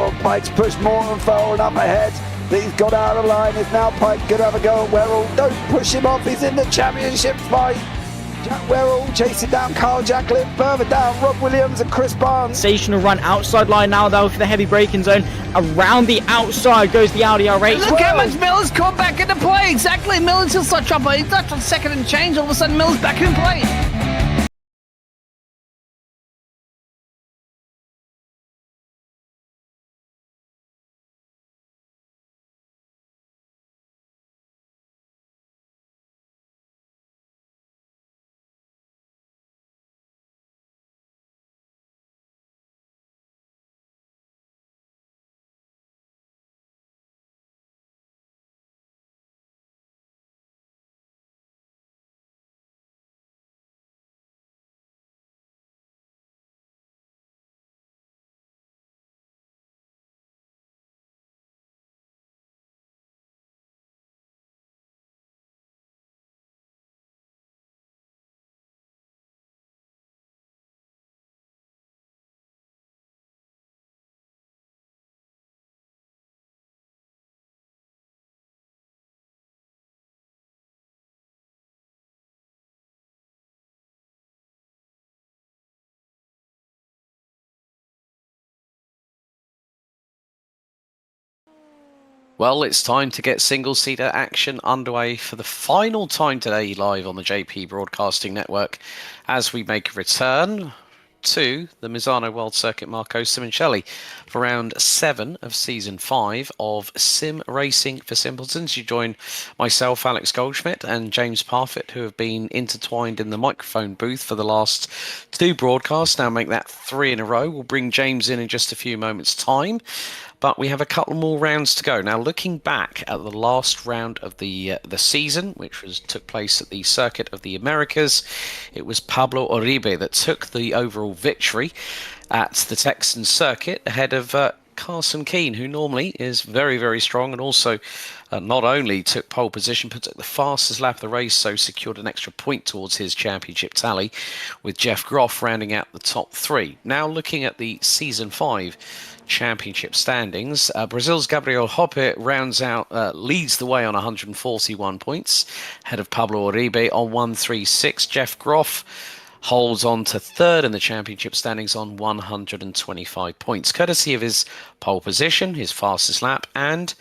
Werrell. Pike's pushed more and forward up ahead. He's got out of line. Is now Pike going to have a go at Werrell? Don't push him off. He's in the championship fight. Jack Werrell chasing down Carl Jacklin. Further down, Rob Williams and Chris Barnes. Sensational run outside line now though for the heavy braking zone. Around the outside goes the Audi R8. Look how much Miller's caught back into play. Exactly. Miller's still start dropping. He's not on second and change. All of a sudden, Miller's back in play. Well, it's time to get single-seater action underway for the final time today live on the JP Broadcasting Network as we make a return to the Misano World Circuit Marco Simoncelli for round 7 of season 5 of Sim Racing for Simpletons. You join myself, Alex Goldschmidt, and James Parfitt, who have been intertwined in the microphone booth for the last 2 broadcasts. Now make that 3 in a row. We'll bring James in just a few moments' time. But we have a couple more rounds to go. Now, looking back at the last round of the season, which took place at the Circuit of the Americas, it was Pablo Uribe that took the overall victory at the Texan Circuit ahead of Carson Keane, who normally is very, very strong and also not only took pole position, but took the fastest lap of the race, so secured an extra point towards his championship tally, with Jeff Groff rounding out the top 3. Now, looking at the Season 5 championship standings, Brazil's Gabriel Hoppe leads the way on 141 points, ahead of Pablo Uribe on 136. Jeff Groff holds on to 3rd in the championship standings on 125 points, courtesy of his pole position, his fastest lap, and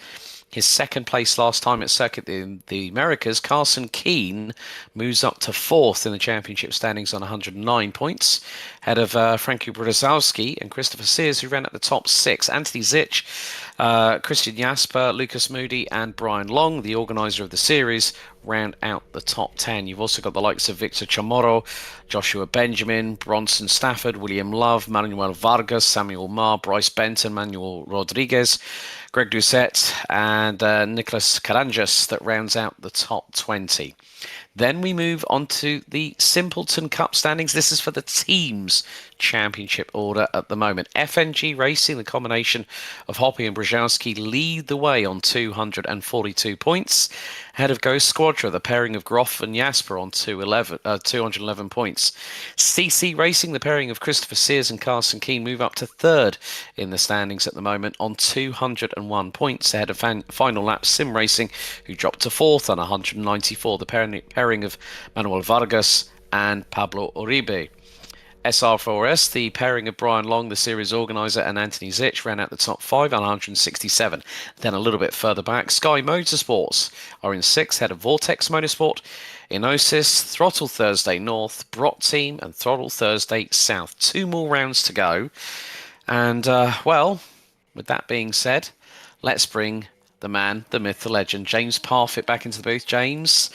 his 2nd place last time at Circuit in the Americas. Carson Keane moves up to 4th in the championship standings on 109 points, ahead of Frankie Brzezowski and Christopher Sears, who ran at the top 6. Anthony Zitch, Christian Jasper, Lucas Moody, and Brian Long, the organizer of the series, round out the top 10. You've also got the likes of Victor Chamorro, Joshua Benjamin, Bronson Stafford, William Love, Manuel Vargas, Samuel Marr, Bryce Benton, Manuel Rodriguez, Greg Doucette, and Nicholas Caranjas that rounds out the top 20. Then we move on to the Simpleton Cup standings. This is for the teams championship order at the moment. FNG Racing, the combination of Hoppe and Brzezowski, lead the way on 242 points. Ahead of Ghost Squadra, the pairing of Groff and Jasper on 211 points. CC Racing, the pairing of Christopher Sears and Carson Keane, move up to 3rd in the standings at the moment on 201 points. Ahead of Final Lap Sim Racing, who dropped to 4th on 194. The pairing of Manuel Vargas and Pablo Uribe. SR4S, the pairing of Brian Long, the series organizer, and Anthony Zitch, ran out the top 5 on 167. Then a little bit further back, Sky Motorsports are in 6th, ahead of Vortex Motorsport, Inosis, Throttle Thursday North, Brot Team, and Throttle Thursday South. 2 more rounds to go. And, well, with that being said, let's bring the man, the myth, the legend, James Parfitt, back into the booth. James,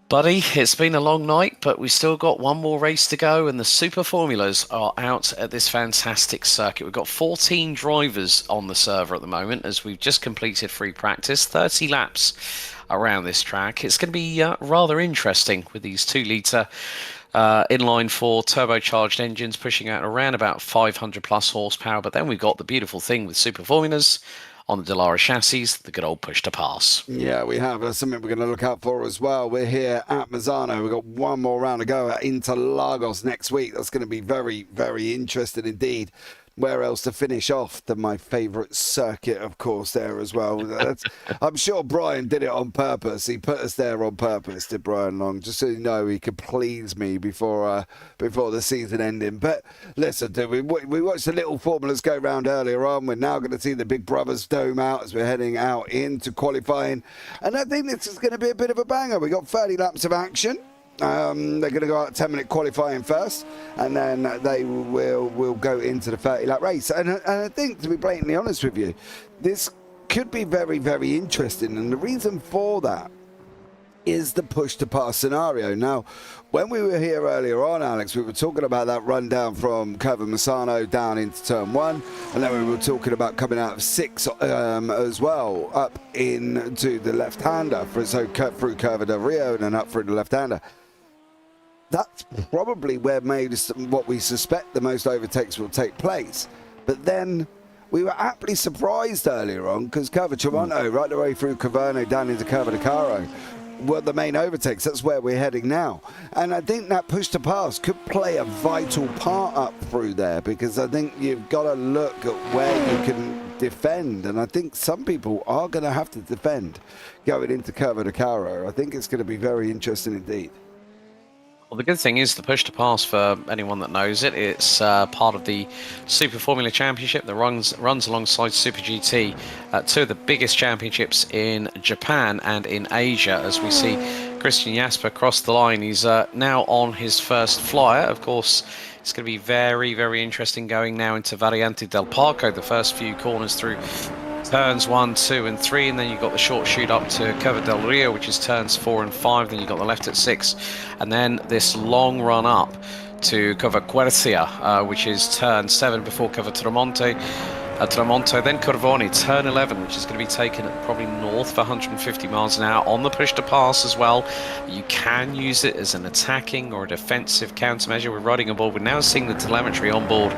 buddy, it's been a long night, but we've still got one more race to go, and the Super Formulas are out at this fantastic circuit. We've got 14 drivers on the server at the moment, as we've just completed free practice, 30 laps around this track. It's going to be rather interesting with these 2-litre inline 4 turbocharged engines pushing out around about 500 plus horsepower. But then we've got the beautiful thing with Super Formulas on the Dallara chassis, the good old push to pass. Yeah, we have. That's something we're going to look out for as well. We're here at Misano. We've got one more round to go at Interlagos next week. That's going to be very, very interesting indeed. where else to finish off than my favourite circuit, of course, there as well. I'm sure Brian did it on purpose. He put us there on purpose, did Brian Long, just so you know he could please me before the season ending. But listen, dude, we watched the little formulas go round earlier on. We're now going to see the Big Brothers dome out as we're heading out into qualifying. And I think this is going to be a bit of a banger. We got 30 laps of action. They're going to go out 10-minute qualifying first, and then they will go into the 30-lap race. And I think, to be blatantly honest with you, this could be very, very interesting. And the reason for that is the push-to-pass scenario. Now, when we were here earlier on, Alex, we were talking about that run down from Curva Misano down into turn 1, and then we were talking about coming out of 6 as well, up into the left-hander, so through Curva del Rio and then up through the left-hander. That's probably where what we suspect the most overtakes will take place. But then we were aptly surprised earlier on because Curva Toronto, right the way through Caverno down into Curva de Caro, were the main overtakes. That's where we're heading now. And I think that push to pass could play a vital part up through there, because I think you've got to look at where you can defend. And I think some people are going to have to defend going into Curva de Caro. I think it's going to be very interesting indeed. Well, the good thing is the push to pass, for anyone that knows it, it's part of the Super Formula Championship that runs alongside Super GT, two of the biggest championships in Japan and in Asia. As we see Christian Jasper cross the line, he's now on his first flyer. Of course, it's going to be very, very interesting going now into Variante del Parco, the first few corners through turns 1, 2 and 3, and then you've got the short shoot up to Curva del Rio, which is turns 4 and 5, then you've got the left at 6, and then this long run up to Curva Quercia, which is turn 7 before Curva Tramonto, then Corvoni, turn 11, which is going to be taken at probably north for 150 miles an hour on the push to pass as well. You can use it as an attacking or a defensive countermeasure. We're riding aboard. We're now seeing the telemetry on board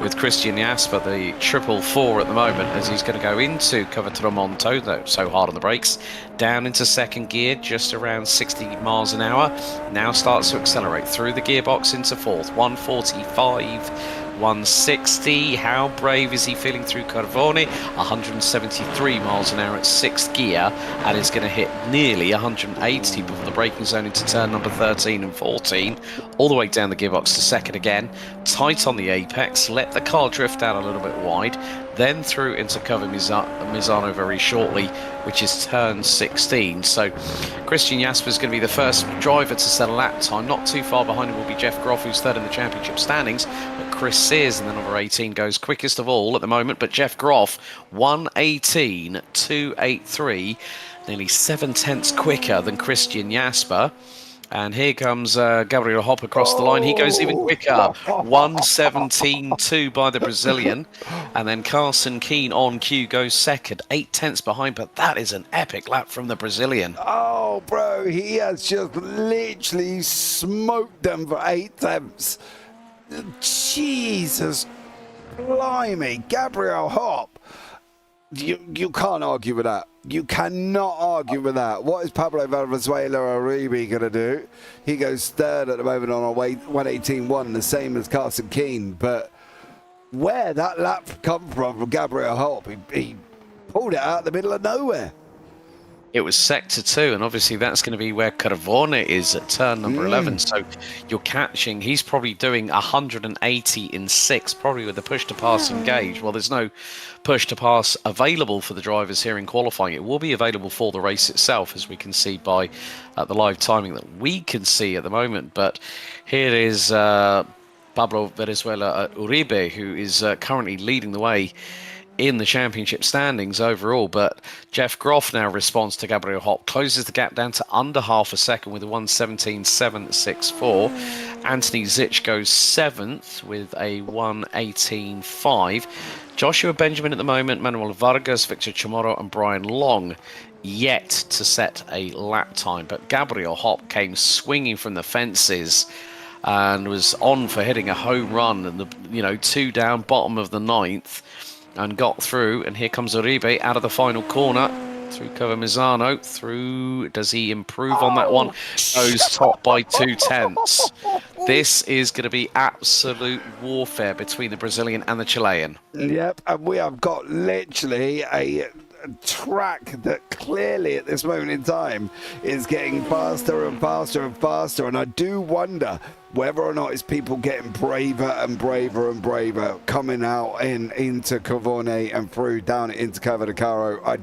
with Christian Jasper, the 444 at the moment, as he's going to go into Curva Tramonto, though so hard on the brakes, down into second gear, just around 60 miles an hour. Now starts to accelerate through the gearbox into fourth, 145, 160. How brave is he feeling through Corvoni? 173 miles an hour at 6th gear, and is going to hit nearly 180 before the braking zone into turn number 13 and 14, all the way down the gearbox to second again, tight on the apex, let the car drift out a little bit wide, then through into Curva Misano very shortly, which is turn 16. So Christian Jasper is going to be the first driver to set a lap time. Not too far behind him will be Jeff Groff, who's third in the championship standings, but Chris Sears in the number 18 goes quickest of all at the moment. But Jeff Groff, 1:18.283, nearly 7/10 quicker than Christian Jasper. And here comes Gabriel Hopp across the line. He goes even quicker, 1:17.2 by the Brazilian. And then Carson Keane on cue goes second, 8/10 behind. But that is an epic lap from the Brazilian. Oh, bro, he has just literally smoked them for 8/10. Jesus blimey, Gabriel Hopp. You can't argue with that. You cannot argue with that. What is Pablo Valenzuela Uribe going to do? He goes third at the moment on a 1:18.1, the same as Carson Keane. But where that lap come from Gabriel Hopp, he pulled it out the middle of nowhere. It was sector 2, and obviously that's going to be where Carvone is at turn number 11. So you're catching, he's probably doing 180 in 6, probably with the push to pass engaged. Well, there's no push to pass available for the drivers here in qualifying. It will be available for the race itself, as we can see by the live timing that we can see at the moment. But here is Pablo Valenzuela Uribe, who is currently leading the way in the championship standings overall. But Jeff Groff now responds to Gabriel Hopp, closes the gap down to under half a second with a 1:17.764. Anthony Zitch goes 7th with a 1:18.5. Joshua Benjamin at the moment, Manuel Vargas, Victor Chamorro and Brian Long yet to set a lap time. But Gabriel Hopp came swinging from the fences and was on for hitting a home run, and 2 down, bottom of the 9th, and got through. And here comes Uribe out of the final corner through Curva Misano. Through, does he improve on that one? Goes top by 2/10. This is going to be absolute warfare between the Brazilian and the Chilean. Yep, and we have got literally a track that clearly at this moment in time is getting faster and faster and faster, and I do wonder whether or not it's people getting braver and braver and braver coming out into Cavone and through down into Cavadicaro.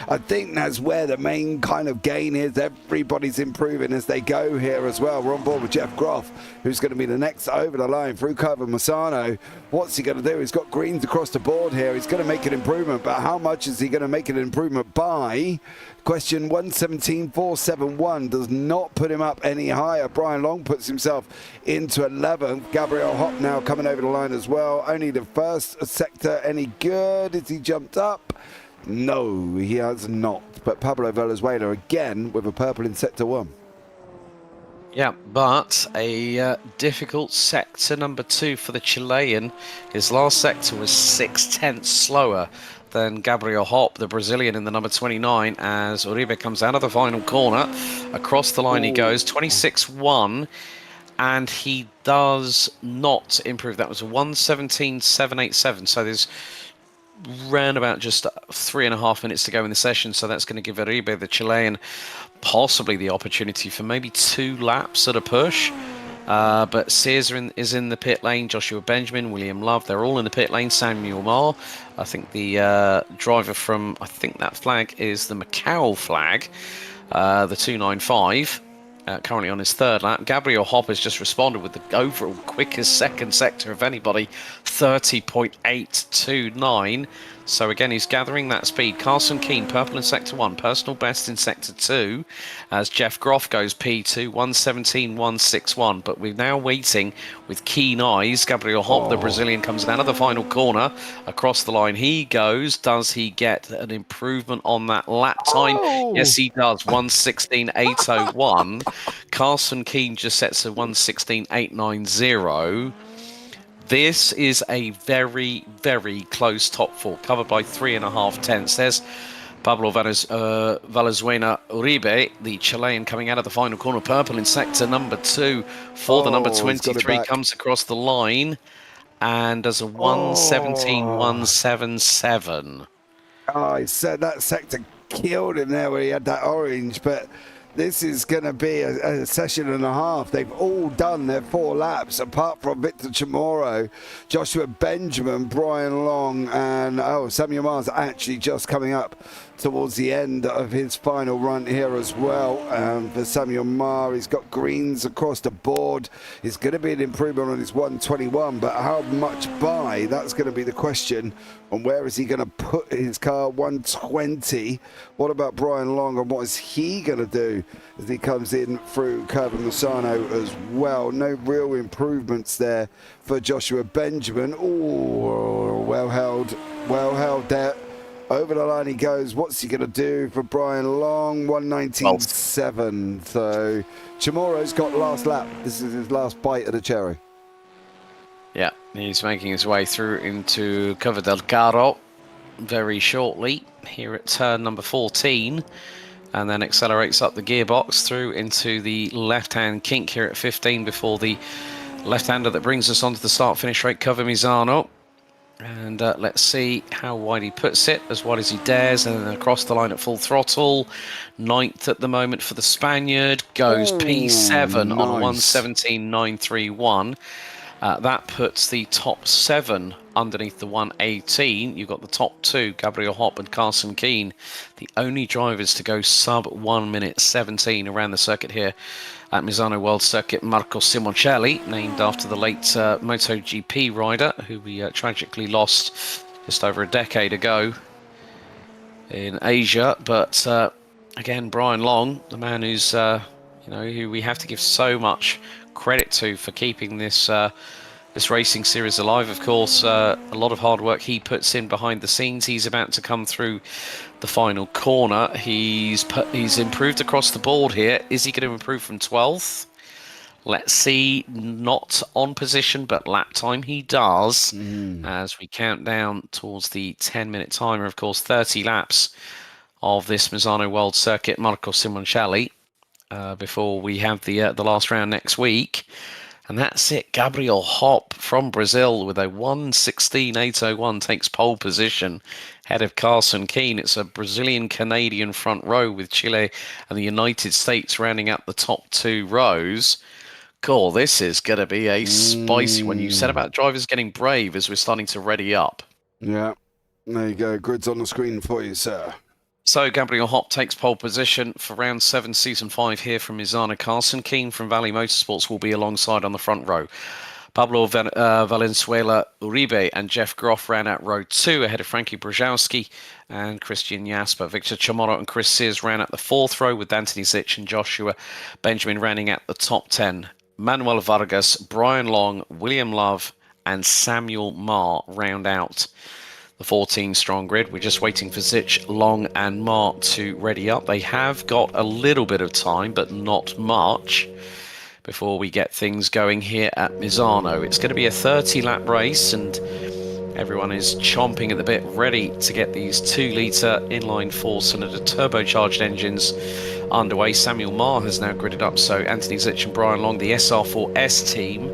I think that's where the main kind of gain is. Everybody's improving as they go here as well. We're on board with Jeff Groff, who's going to be the next over the line through Curve and Misano. What's he going to do? He's got greens across the board here. He's going to make an improvement, but how much is he going to make an improvement by? Question 117.471 does not put him up any higher. Brian Long puts himself into 11th. Gabriel Hopp now coming over the line as well. Only the first sector any good. Has he jumped up? No, he has not. But Pablo Valenzuela again with a purple in sector 1. Yeah, but a difficult sector number 2 for the Chilean. His last sector was 0.6 slower than Gabriel Hopp, the Brazilian, in the number 29, as Uribe comes out of the final corner. Across the line he goes, 26.1, and he does not improve. That was 117.787, so there's round about just 3.5 minutes to go in the session, so that's going to give Uribe, the Chilean, possibly the opportunity for maybe 2 laps at a push. But Caesar is in the pit lane, Joshua Benjamin, William Love, they're all in the pit lane, Samuel Marr. I think the driver from, I think that flag is the Macau flag, the 295. Currently on his 3rd lap. Gabriel Hopp has just responded with the overall quickest second sector of anybody, 30.829. So again, he's gathering that speed. Carson Keane, purple in sector 1, personal best in sector 2, as Jeff Groff goes P2, 117.161. But we're now waiting with keen eyes. Gabriel Hopp, the Brazilian, comes down to the final corner. Across the line he goes. Does he get an improvement on that lap time? Yes, he does. 116.801. Carson Keane just sets a 116.890. This is a very, very close top 4, covered by 3.5 tenths. There's Pablo Valenzuela Uribe, the Chilean, coming out of the final corner, purple in sector number 2 for the number 23, comes across the line and does a 117.177. Oh, he said that sector killed him there where he had that orange, but this is going to be a session and a half. They've all done their 4 laps, apart from Victor Chamorro, Joshua Benjamin, Brian Long, and Samuel Marr's actually just coming up towards the end of his final run here as well. For Samuel Marr, he's got greens across the board. It's going to be an improvement on his 121, but how much by? That's going to be the question. And where is he going to put his car? 120. What about Brian Long, and what is he going to do as he comes in through Curve and Misano as well? No real improvements there for Joshua Benjamin. Oh, well held there. Over the line he goes. What's he going to do for Brian Long? 119.7. So Chamorro's got last lap. This is his last bite of the cherry. Yeah, he's making his way through into Cova del Caro very shortly here at turn number 14, and then accelerates up the gearbox through into the left-hand kink here at 15 before the left-hander that brings us onto the start-finish straight, Cova Misano. And let's see how wide he puts it, as wide as he dares, and then across the line at full throttle. 9th at the moment for the Spaniard, goes P7 nice. on 117.931. That puts the top 7 underneath the 118. You've got the top 2, Gabriel Hopp and Carson Keane, the only drivers to go sub 1 minute 17 around the circuit here at Misano World Circuit. Marco Simoncelli, named after the late MotoGP rider who we tragically lost just over a decade ago in Asia. But again, Brian Long, the man who's who we have to give so much credit to for keeping this this racing series alive. Of course, a lot of hard work he puts in behind the scenes. He's about to come through the final corner. He's improved across the board here. Is he going to improve from 12th? Let's see. Not on position, but lap time he does. As we count down towards the 10-minute timer. Of course, 30 laps of this Misano World Circuit. Marco Simoncelli before we have the last round next week. And that's it. Gabriel Hop from Brazil with a 1:16.801 takes pole position ahead of Carson Keane. It's a Brazilian-Canadian front row with Chile and the United States rounding out the top 2 rows. Cool, this is going to be a spicy one. You said about drivers getting brave as we're starting to ready up. Yeah, there you go. Grid's on the screen for you, sir. So Gabriel Hop takes pole position for round 7, season 5 here from Misano. Carson Keane from Valley Motorsports will be alongside on the front row. Pablo Valenzuela Uribe and Jeff Groff round out row 2 ahead of Frankie Brzezowski and Christian Jasper. Victor Chamorro and Chris Sears round out the 4th row with Anthony Zitch and Joshua Benjamin rounding out the top 10. Manuel Vargas, Brian Long, William Love and Samuel Marr round out the 14-strong grid. We're just waiting for Zitch, Long and Marr to ready up. They have got a little bit of time, but not much, before we get things going here at Misano. It's going to be a 30-lap race, and everyone is chomping at the bit, ready to get these 2-litre inline 4-cylinder turbocharged engines underway. Samuel Marr has now gridded up, so Anthony Zitch and Brian Long, the SR4S team,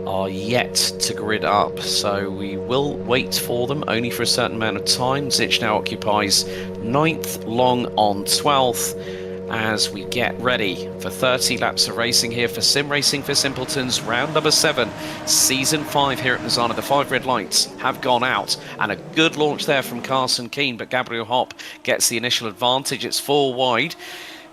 are yet to grid up, so we will wait for them, only for a certain amount of time. Zitch now occupies 9th, Long on 12th, as we get ready for 30 laps of racing here for Sim Racing for Simpletons, round number 7, season 5 here at Misano. The 5 red lights have gone out, and a good launch there from Carson Keane, but Gabriel Hop gets the initial advantage. It's 4 wide.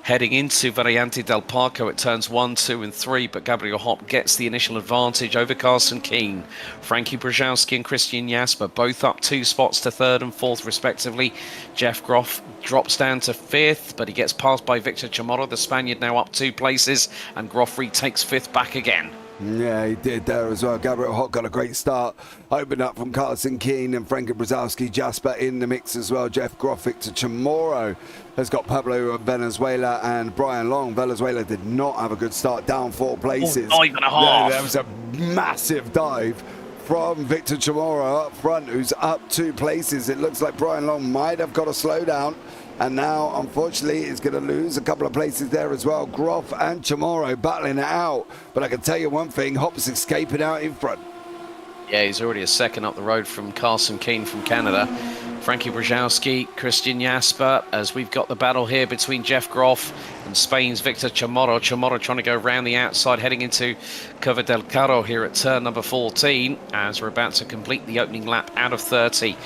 Heading into Variante del Parco at turns 1, 2 and 3, but Gabriel Hop gets the initial advantage over Carson Keane. Frankie Brzezowski and Christian Jasper both up 2 spots to 3rd and 4th respectively. Jeff Groff drops down to 5th, but he gets passed by Victor Chamorro, the Spaniard, now up 2 places, and Groff retakes 5th back again. Yeah, he did there as well. Gabriel Hop got a great start. Opened up from Carson Keane and Frankie Brzezowski, Jasper in the mix as well. Jeff Groff, Victor Chamorro has got Pablo Valenzuela and Brian Long. Valenzuela did not have a good start, down 4 places. 5.5. Yeah, there was a massive dive from Victor Chamorro up front, who's up 2 places. It looks like Brian Long might have got a slowdown, and now, unfortunately, he's going to lose a couple of places there as well. Groff and Chamorro battling it out. But I can tell you one thing, Hop's escaping out in front. Yeah, he's already a second up the road from Carson Keane from Canada. Frankie Brzezowski, Christian Jasper, as we've got the battle here between Jeff Groff and Spain's Victor Chamorro. Chamorro trying to go around the outside, heading into Curva del Carro here at turn number 14, as we're about to complete the opening lap out of 30.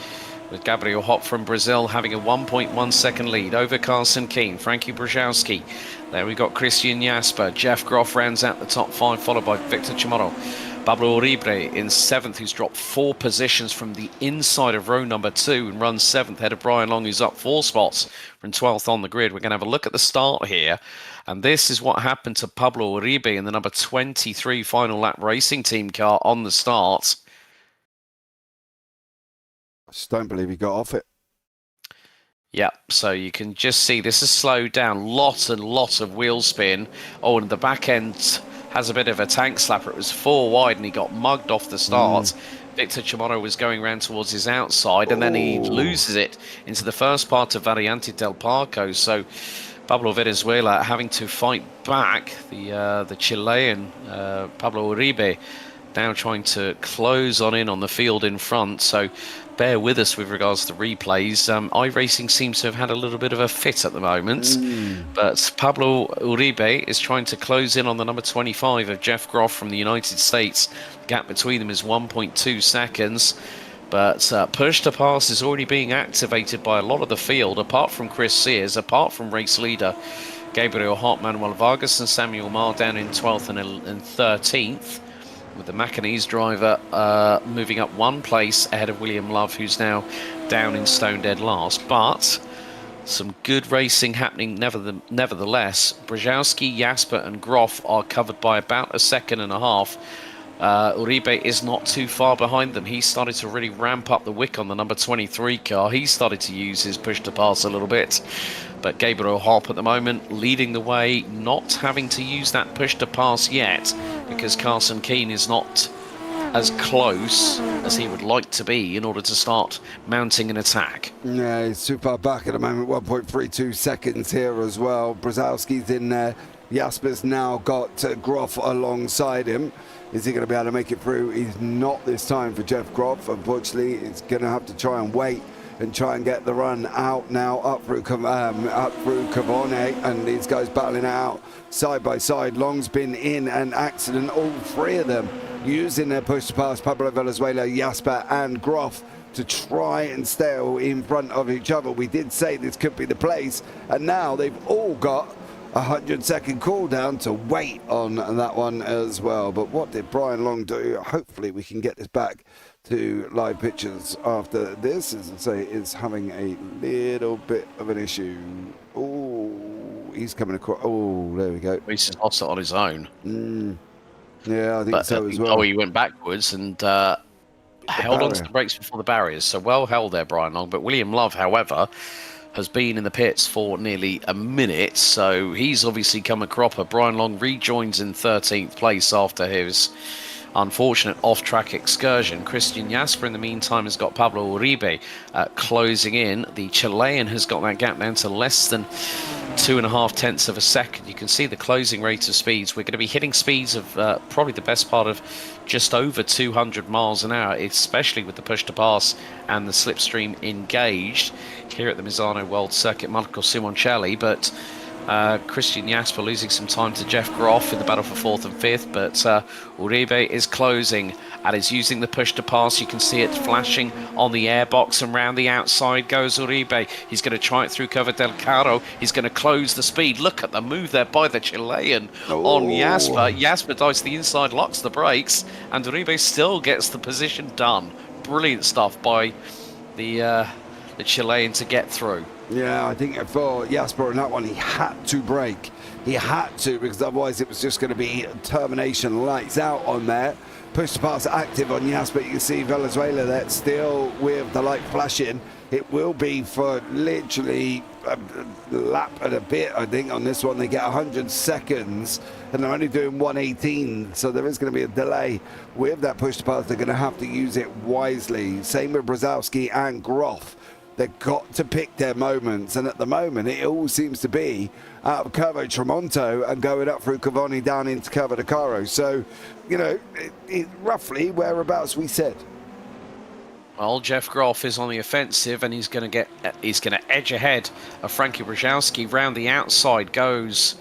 With Gabriel Hop from Brazil having a 1.1 second lead over Carson Keane, Frankie Brzezowski. There we got Christian Jasper. Jeff Groff rounds out the top 5, followed by Victor Chamorro. Pablo Uribe in 7th, who's dropped 4 positions from the inside of row number 2 and runs 7th, ahead of Brian Long, who's up 4 spots from 12th on the grid. We're going to have a look at the start here, and this is what happened to Pablo Uribe in the number 23 final lap racing team car on the start. I just don't believe he got off it. Yeah, so you can just see this has slowed down. Lots and lots of wheel spin. Oh, and the back end has a bit of a tank slapper. It was 4 wide and he got mugged off the start. Victor Chamorro was going round towards his outside, and then he loses it into the first part of Variante del Parco. So Pablo Valenzuela having to fight back. The Chilean Pablo Uribe now trying to close in on the field in front. So bear with us with regards to replays. iRacing seems to have had a little bit of a fit at the moment, but Pablo Uribe is trying to close in on the number 25 of Jeff Groff from the United States. The gap between them is 1.2 seconds, but push to pass is already being activated by a lot of the field, apart from Chris Sears, apart from race leader Gabriel Hop, Manuel Vargas and Samuel Marr down in 12th and 13th. With the Macanese driver moving up 1 place ahead of William Love, who's now down in stone dead last. But some good racing happening nevertheless. Brzezowski, Jasper and Groff are covered by about 1.5 seconds. Uribe is not too far behind them. He started to really ramp up the wick on the number 23 car. He started to use his push to pass a little bit. But Gabriel Hop at the moment leading the way, not having to use that push to pass yet, because Carson Keane is not as close as he would like to be in order to start mounting an attack. Yeah, he's too far back at the moment, 1.32 seconds here as well. Brzezowski's in there. Jasper's now got Groff alongside him. Is he going to be able to make it through? He's not this time for Jeff Groff. Unfortunately, he's going to have to try and wait and try and get the run out now up through Cavone, and these guys battling it out side by side. Long's been in an accident, all three of them using their push to pass Pablo Valenzuela, Jasper and Groff to try and stay in front of each other. We did say this could be the place, and now they've all got 100-second cooldown to wait on that one as well. But what did Brian Long do? Hopefully we can get this back to live pictures after this. As I say, is having a little bit of an issue. Oh, he's coming across. Oh, there we go. He's lost it on his own. Yeah, I think so as well. Oh, he went backwards and held on to the brakes before the barriers. So well held there, Brian Long. But William Love, however, has been in the pits for nearly a minute, so he's obviously come a cropper. Brian Long rejoins in 13th place after his unfortunate off-track excursion. Christian Jasper, in the meantime, has got Pablo Uribe closing in. The Chilean has got that gap down to less than 2.5 tenths of a second. You can see the closing rate of speeds. We're going to be hitting speeds of probably the best part of just over 200 miles an hour, especially with the push to pass and the slipstream engaged here at the Misano World Circuit. Marco Simoncelli, but Christian Jasper losing some time to Jeff Groff in the battle for 4th and 5th, but Uribe is closing and is using the push to pass. You can see it flashing on the airbox, and round the outside goes Uribe. He's going to try it through Cover del Caro. He's going to close the speed. Look at the move there by the Chilean on Jasper. Jasper dives to the inside, locks the brakes, and Uribe still gets the position done. Brilliant stuff by the Chilean to get through. Yeah, I think for Jasper on that one, he had to brake. He had to, because otherwise it was just going to be termination, lights out on there. Push to pass active on Jasper. You can see Valenzuela there still with the light flashing. It will be for literally a lap and a bit, I think, on this one. They get 100 seconds, and they're only doing 118, so there is going to be a delay with that push to pass. They're going to have to use it wisely. Same with Brzezowski and Groff. They've got to pick their moments, and at the moment it all seems to be out of Curvo Tremonto and going up through Cavani down into Curvo de Caro. So, you know, roughly whereabouts we said. Well, Jeff Groff is on the offensive, and he's going to edge ahead of Frankie Brzezowski. Round the outside goes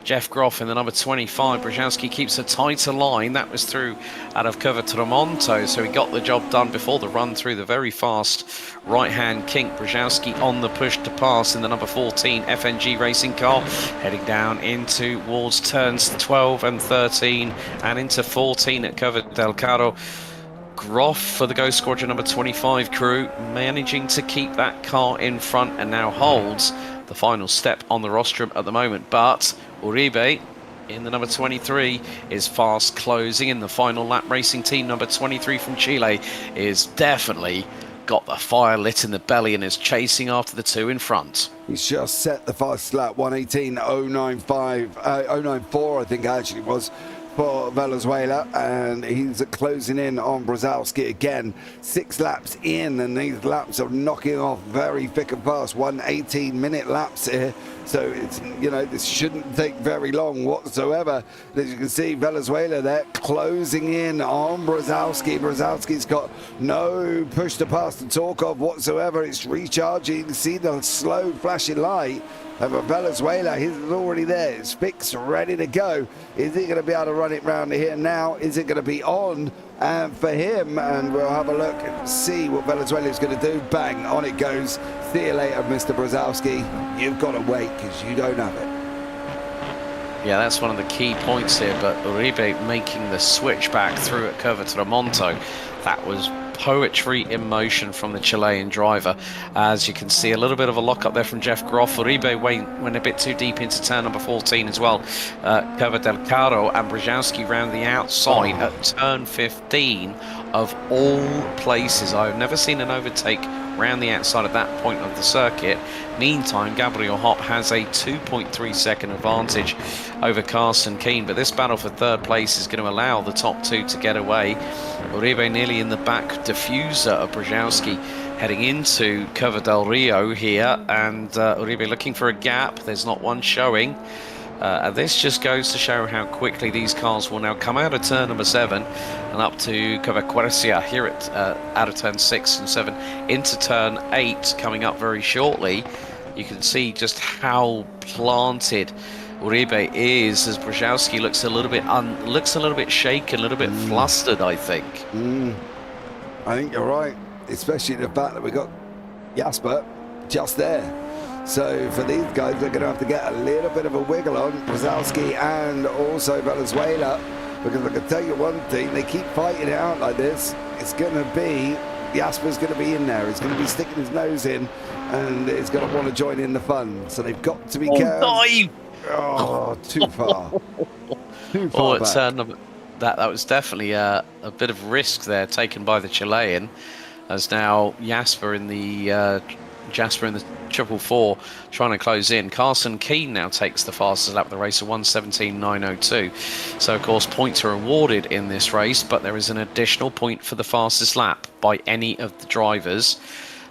Jeff Groff in the number 25. Brzezowski keeps a tighter line. That was through out of Curva Tremonto, so he got the job done before the run through the very fast right-hand kink. Brzezowski on the push to pass in the number 14 FNG racing car, heading down into towards turns 12 and 13 and into 14 at Curva del Caro. Groff for the Ghost Squadron number 25 crew, managing to keep that car in front, and now holds the final step on the rostrum at the moment. But Uribe in the number 23 is fast closing in. The final lap racing team number 23 from Chile is definitely got the fire lit in the belly and is chasing after the two in front. He's just set the fast lap, 118.094 I think actually was for Valenzuela, and he's closing in on Brzezowski again. 6 laps in, and these laps are knocking off very thick and fast. 118-minute laps here, so it's, you know, this shouldn't take very long whatsoever. As you can see, Valenzuela there closing in on Brzezowski. Brzezowski's got no push to pass to talk of whatsoever. It's recharging. You can see the slow flashing light. And Valenzuela, he's already there. It's fixed, ready to go. Is he going to be able to run it round here now? Is it going to be on for him? And we'll have a look and see what Valenzuela is going to do. Bang, on it goes. See you later, Mr. Brzezowski. You've got to wait because you don't have it. Yeah, that's one of the key points here, but Uribe making the switch back through at Curva Tremonto. That was poetry in motion from the Chilean driver. As you can see, a little bit of a lock-up there from Jeff Groff. Uribe went a bit too deep into turn number 14 as well. Curva del Caro, and Brzezowski round the outside at turn 15 of all places. I've never seen an overtake round the outside at that point of the circuit. Meantime, Gabriel Hopp has a 2.3 second advantage over Carson Keane, but this battle for third place is going to allow the top two to get away. Uribe nearly in the back diffuser of Brzezowski heading into Curva del Rio here, and Uribe looking for a gap. There's not one showing. And this just goes to show how quickly these cars will now come out of turn number 7 and up to Quercia here at out of turn 6 and 7 into turn 8 coming up very shortly. You can see just how planted Uribe is as Brzezowski looks a little bit shaken, a little bit flustered, I think. I think you're right, especially the fact that we got Jasper just there. So for these guys, they're going to have to get a little bit of a wiggle on Brzezowski and also Venezuela, because I can tell you one thing, they keep fighting it out like this. It's going to be, Jasper's going to be in there. He's going to be sticking his nose in, and he's going to want to join in the fun. So they've got to be careful. Dive! Oh, too far. Too far back. That was definitely a bit of risk there taken by the Chilean, as now Jasper in the 444 trying to close in. Carson Keane now takes the fastest lap of the race at 1:17.902. So of course points are awarded in this race, but there is an additional point for the fastest lap by any of the drivers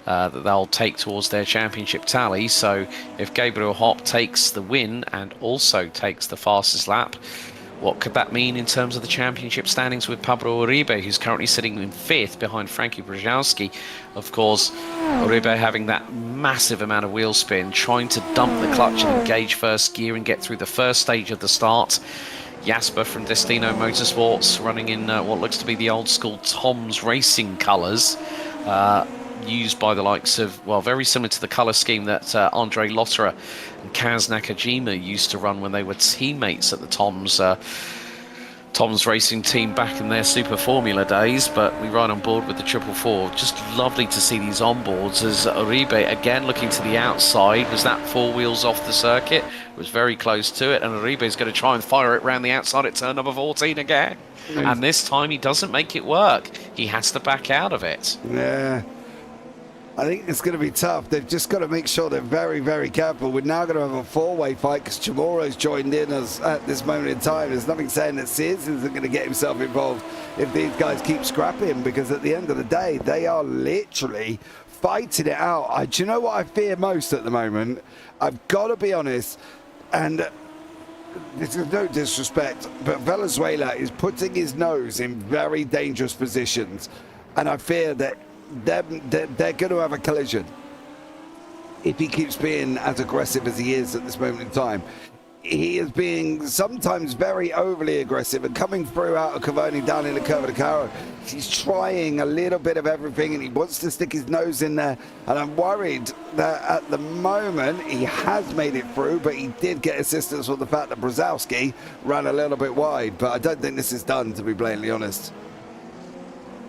that they'll take towards their championship tally. So if Gabriel Hopp takes the win and also takes the fastest lap, what could that mean in terms of the championship standings with Pablo Uribe, who's currently sitting in 5th behind Frankie Brzezowski? Of course, Uribe having that massive amount of wheel spin, trying to dump the clutch and engage first gear and get through the first stage of the start. Jasper from Destino Motorsports running in what looks to be the old school Tom's Racing colours, used by the likes of, well, very similar to the colour scheme that Andre Lotterer and Kaz Nakajima used to run when they were teammates at the Tom's Racing team back in their Super Formula days. But we ride on board with the 444. Just lovely to see these onboards as Uribe again looking to the outside. Was that 4 wheels off the circuit? It was very close to it, and Uribe is going to try and fire it round the outside at turn number 14 again. And this time he doesn't make it work. He has to back out of it. Yeah. I think it's going to be tough. They've just got to make sure they're very, very careful. We're now going to have a 4-way fight because Chamorro's joined in us at this moment in time. There's nothing saying that Sears isn't going to get himself involved if these guys keep scrapping, because at the end of the day, they are literally fighting it out. Do you know what I fear most at the moment? I've got to be honest, and this is no disrespect, but Venezuela is putting his nose in very dangerous positions, and I fear that they're going to have a collision if he keeps being as aggressive as he is at this moment in time. He is being sometimes very overly aggressive and coming through out of Cavani down in the curve of the Caro. He's trying a little bit of everything and he wants to stick his nose in there, and I'm worried that at the moment he has made it through, but he did get assistance from the fact that Brzezowski ran a little bit wide. But I don't think this is done, to be blatantly honest.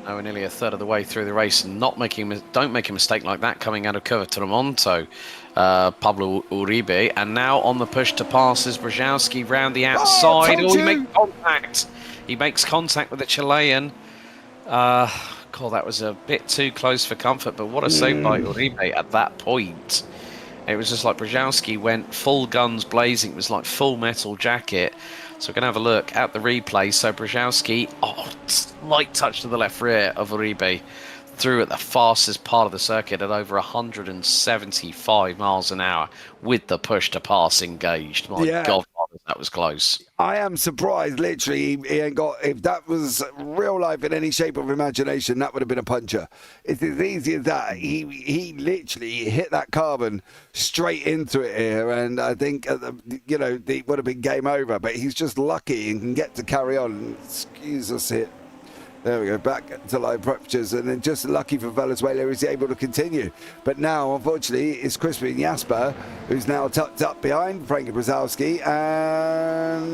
We're nearly a third of the way through the race, and don't make a mistake like that coming out of Curva Tramonto, Pablo Uribe. And now on the push to pass is Brzezowski round the outside. He makes contact. He makes contact with the Chilean. God, that was a bit too close for comfort, but what a save by Uribe at that point. It was just like Brzezowski went full guns blazing. It was like Full Metal Jacket. So we're going to have a look at the replay. So Brzezowski, slight touch to the left rear of Uribe, through at the fastest part of the circuit at over 175 miles an hour with the push to pass engaged. My God, that was close. I am surprised, literally, he ain't got, if that was real life in any shape of imagination, that would have been a puncher. It's as easy as that. He literally hit that carbon straight into it here, and I think, it would have been game over, but he's just lucky and can get to carry on. Excuse us here. There we go, back to live ruptures, and then just lucky for Venezuela is able to continue. But now, unfortunately, it's Crispin Jasper, who's now tucked up behind Frankie Brzezowski, and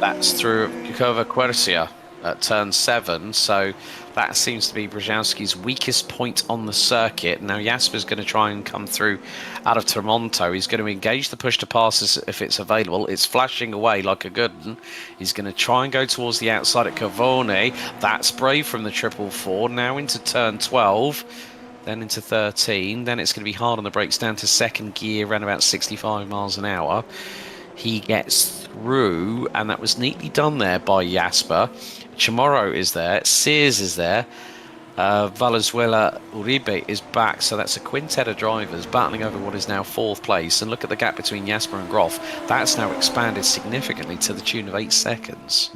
that's through Curva Quercia at turn 7, so that seems to be Brzezowski's weakest point on the circuit. Now Jasper's going to try and come through out of Tramonto. He's going to engage the push to passes if it's available. It's flashing away like a good one. He's going to try and go towards the outside at Cavone. That's brave from the 444. Now into turn 12, then into 13. Then it's going to be hard on the brakes down to second gear, around about 65 miles an hour. He gets through, and that was neatly done there by Jasper. Chamorro is there, Sears is there, Valenzuela Uribe is back, so that's a quintet of drivers battling over what is now 4th place. And look at the gap between Jasper and Groff. That's now expanded significantly to the tune of 8 seconds.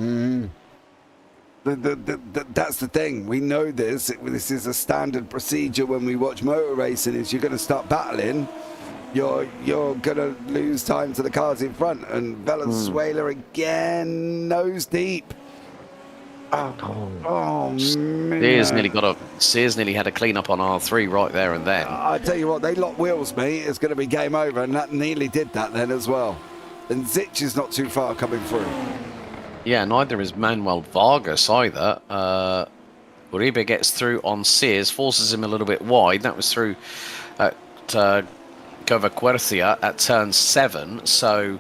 That's the thing. We know this. This is a standard procedure when we watch motor racing. Is you're going to start battling. You're going to lose time to the cars in front. And Valenzuela again, nose deep. Oh man! Sears nearly had a clean up on R3 right there and then. I tell you what, they lock wheels, mate. It's going to be game over, and that nearly did that then as well. And Zich is not too far coming through. Yeah, neither is Manuel Vargas either. Uribe gets through on Sears, forces him a little bit wide. That was through at Covaquercia at turn 7. So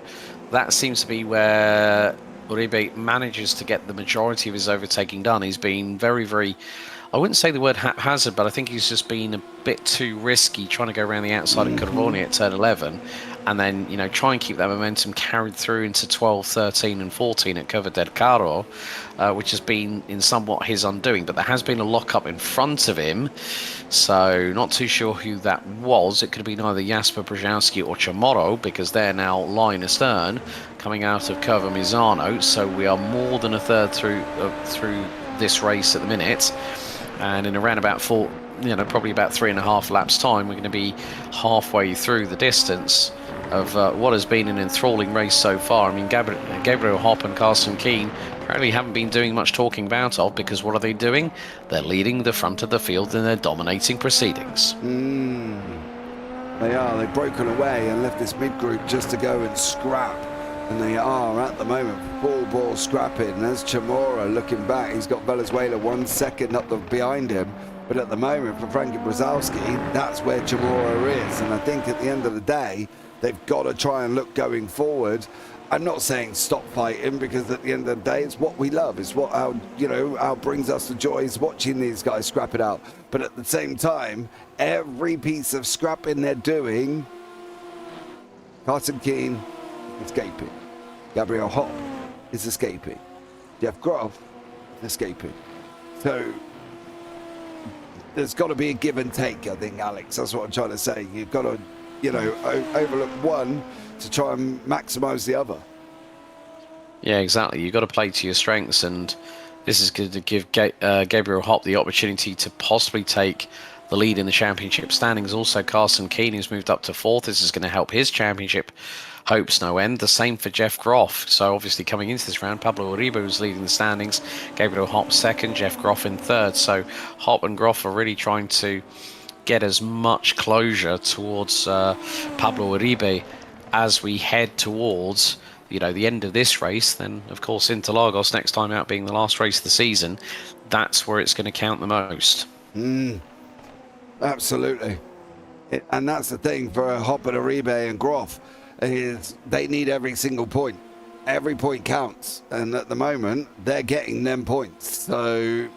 that seems to be where Uribe manages to get the majority of his overtaking done. He's been very, very, I wouldn't say the word haphazard, but I think he's just been a bit too risky trying to go around the outside of Carboni at turn 11 and then, you know, try and keep that momentum carried through into 12, 13 and 14 at Cova del Carro, which has been in somewhat his undoing. But there has been a lock-up in front of him, so not too sure who that was. It could have been either Jasper Brzezinski or Chamorro, because they're now line astern coming out of Curva Misano, so we are more than a third through this race at the minute, and in around about probably about 3.5 laps time, we're going to be halfway through the distance of what has been an enthralling race so far. I mean, Gabriel Hopp and Carson Keane apparently haven't been doing much talking about of, because what are they doing? They're leading the front of the field and they're dominating proceedings. They are. They've broken away and left this mid-group just to go and scrap. And they are, at the moment, full ball scrapping. And as Chamorro looking back, he's got Valenzuela 1 second up behind him. But at the moment, for Frankie Brzezowski, that's where Chamorro is. And I think at the end of the day, they've got to try and look going forward. I'm not saying stop fighting, because at the end of the day, it's what we love. It's what our brings us the joy is watching these guys scrap it out. But at the same time, every piece of scrapping they're doing, Carson Keane escaping, Gabriel Hopp is escaping, Jeff Groff escaping. So there's got to be a give and take, I think, Alex. That's what I'm trying to say. You've got to, overlook one to try and maximise the other. Yeah, exactly. You've got to play to your strengths, and this is going to give Gabriel Hopp the opportunity to possibly take the lead in the championship standings. Also, Carson Keane, who's moved up to 4th. This is going to help his championship hopes no end. The same for Jeff Groff. So obviously coming into this round, Pablo Uribe was leading the standings, Gabriel Hopp 2nd, Jeff Groff in 3rd. So Hopp and Groff are really trying to get as much closure towards Pablo Uribe as we head towards the end of this race. Then of course Interlagos next time out, being the last race of the season, that's where it's going to count the most. Absolutely. And that's the thing for Hopp and Uribe and Groff, is they need every single point. Every point counts, and at the moment they're getting them points. So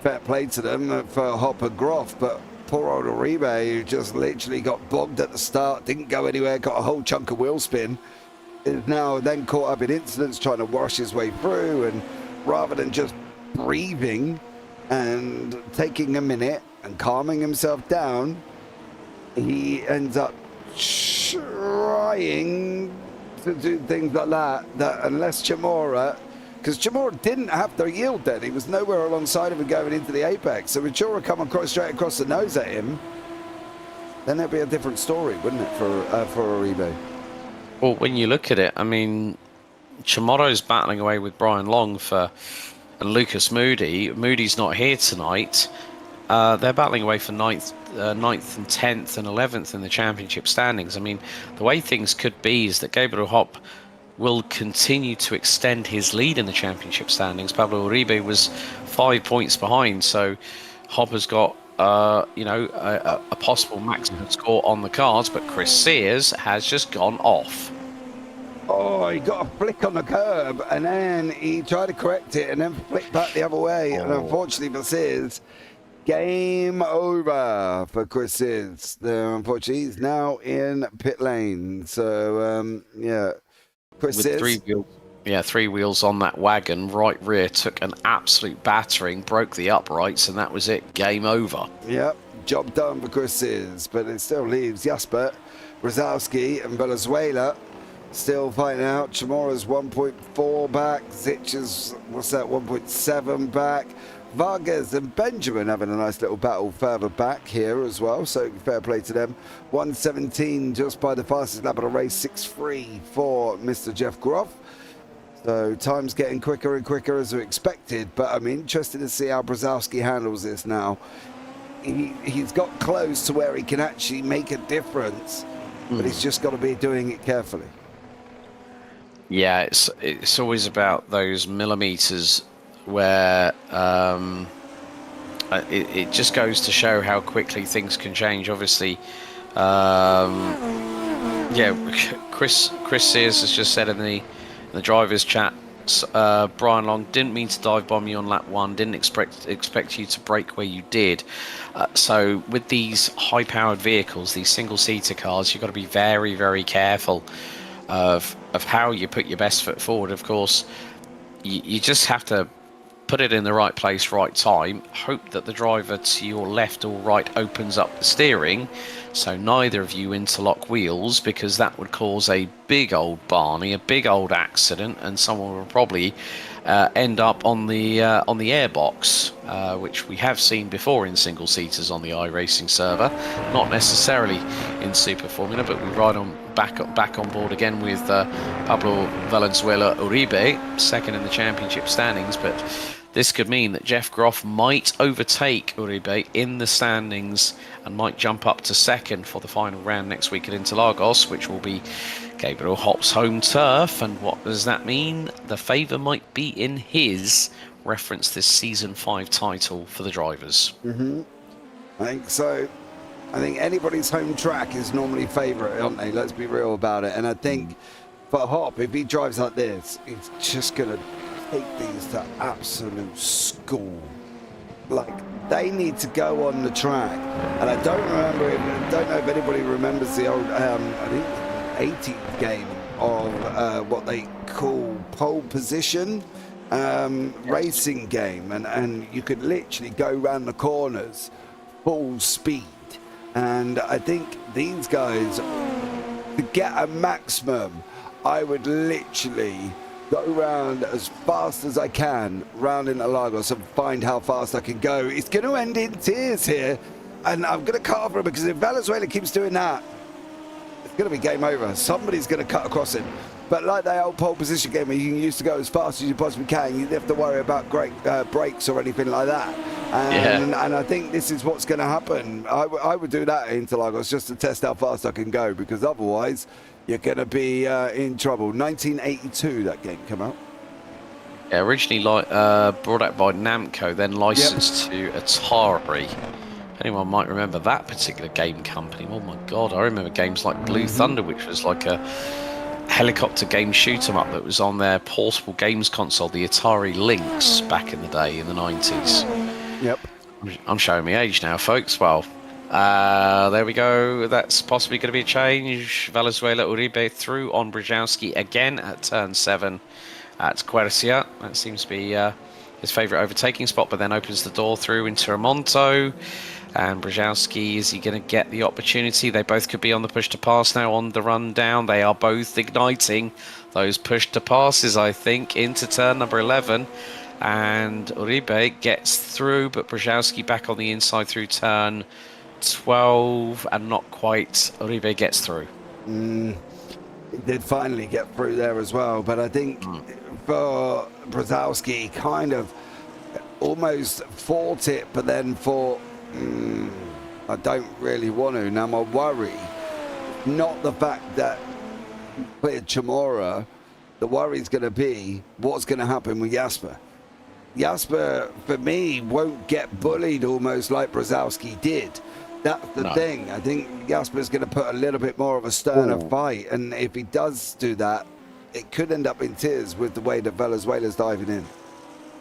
fair play to them for Hopp and Groff. But poor old Uribe, who just literally got bogged at the start, didn't go anywhere, got a whole chunk of wheel spin, is now then caught up in incidents trying to wash his way through, and rather than just breathing and taking a minute and calming himself down, he ends up trying to do things like that unless Chamorro, because Chamorro didn't have to yield then, he was nowhere alongside him and going into the apex, so if Chamorro come straight across the nose at him, then that'd be a different story, wouldn't it, for Uribe? Well, when you look at it, I mean, Chamorro's battling away with Brian Long and Lucas Moody. Moody's not here tonight. They're battling away for 9th and 10th and 11th in the championship standings. I mean, the way things could be is that Gabriel Hopp will continue to extend his lead in the championship standings. Pablo Uribe was 5 points behind, so Hopp has got a possible maximum score on the cards, but Chris Sears has just gone off. Oh, he got a flick on the curb, and then he tried to correct it and then flicked back the other way. And unfortunately for Sears, game over for Chris Sears. Unfortunately, he's now in pit lane. So, Chris Sears. Yeah, 3 wheels on that wagon. Right rear took an absolute battering, broke the uprights, and that was it. Game over. Yep, job done for Chris Sears, but it still leaves Jasper, Brzezowski and Venezuela still fighting out. Chamorro's 1.4 back, Zitch's, 1.7 back. Vargas and Benjamin having a nice little battle further back here as well, so fair play to them. 1:17 just by the fastest lap of the race, 6:3 for Mr. Jeff Groff. So time's getting quicker and quicker as we expected, but I'm interested to see how Brzezowski handles this now. He's got close to where he can actually make a difference, but he's just got to be doing it carefully. Yeah, it's always about those millimeters where it just goes to show how quickly things can change. Obviously, yeah, Chris Sears has just said in the drivers' chat, Brian Long, didn't mean to dive bomb you on lap 1, didn't expect you to brake where you did. So with these high-powered vehicles, these single-seater cars, you've got to be very, very careful of how you put your best foot forward. Of course, you just have to put it in the right place, right time, hope that the driver to your left or right opens up the steering so neither of you interlock wheels, because that would cause a big old Barney, a big old accident, and someone will probably end up on the airbox, which we have seen before in single seaters on the iRacing server, not necessarily in Super Formula, but we ride on back on board again with Pablo Valenzuela Uribe, second in the championship standings. But this could mean that Jeff Groff might overtake Uribe in the standings and might jump up to second for the final round next week at Interlagos, which will be Gabriel Hop's home turf. And what does that mean? The favour might be in his, reference this Season 5 title for the drivers. I think so. I think anybody's home track is normally favourite, aren't they? Let's be real about it. And I think for Hop, if he drives like this, he's just going to take these to absolute school. Like, they need to go on the track. And I don't know if anybody remembers the old, I think 80s game of what they call pole position racing game. And you could literally go around the corners full speed. And I think these guys, to get a maximum, I would literally go around as fast as I can round into Lagos and find how fast I can go. It's going to end in tears here, and I'm going to cut off him, because if Valenzuela keeps doing that, it's going to be game over. Somebody's going to cut across him. But like that old pole position game where you used to go as fast as you possibly can, you didn't have to worry about great brakes or anything like that. And I think this is what's going to happen. I would do that in Interlagos just to test how fast I can go, because otherwise you're going to be in trouble. 1982 that game came out. Yeah, originally brought out by Namco, then licensed to Atari. Anyone might remember that particular game company. Oh my god, I remember games like Blue Thunder, which was like a helicopter game shoot 'em up that was on their portable games console, the Atari Lynx, back in the day in the 90s. Yep. I'm showing my age now, folks. Well, there we go. That's possibly going to be a change. Valenzuela Uribe through on Brzezowski again at turn 7 at Quercia. That seems to be his favourite overtaking spot, but then opens the door through into Remonto. And Brzezowski, is he going to get the opportunity? They both could be on the push to pass now on the run down. They are both igniting those push to passes, I think, into turn number 11. And Uribe gets through, but Brzezowski back on the inside through turn 12, and not quite. Uribe gets through. He did finally get through there as well, but I think for Brzezowski, kind of almost fought it, but then thought, I don't really want to. Now my worry, not the fact that he cleared Chamorro, the worry is going to be what's going to happen with Jasper. Jasper, for me, won't get bullied almost like Brzezowski did. That's the thing. I think Jasper's going to put a little bit more of a sterner fight, and if he does do that, it could end up in tears with the way that Valenzuela's diving in.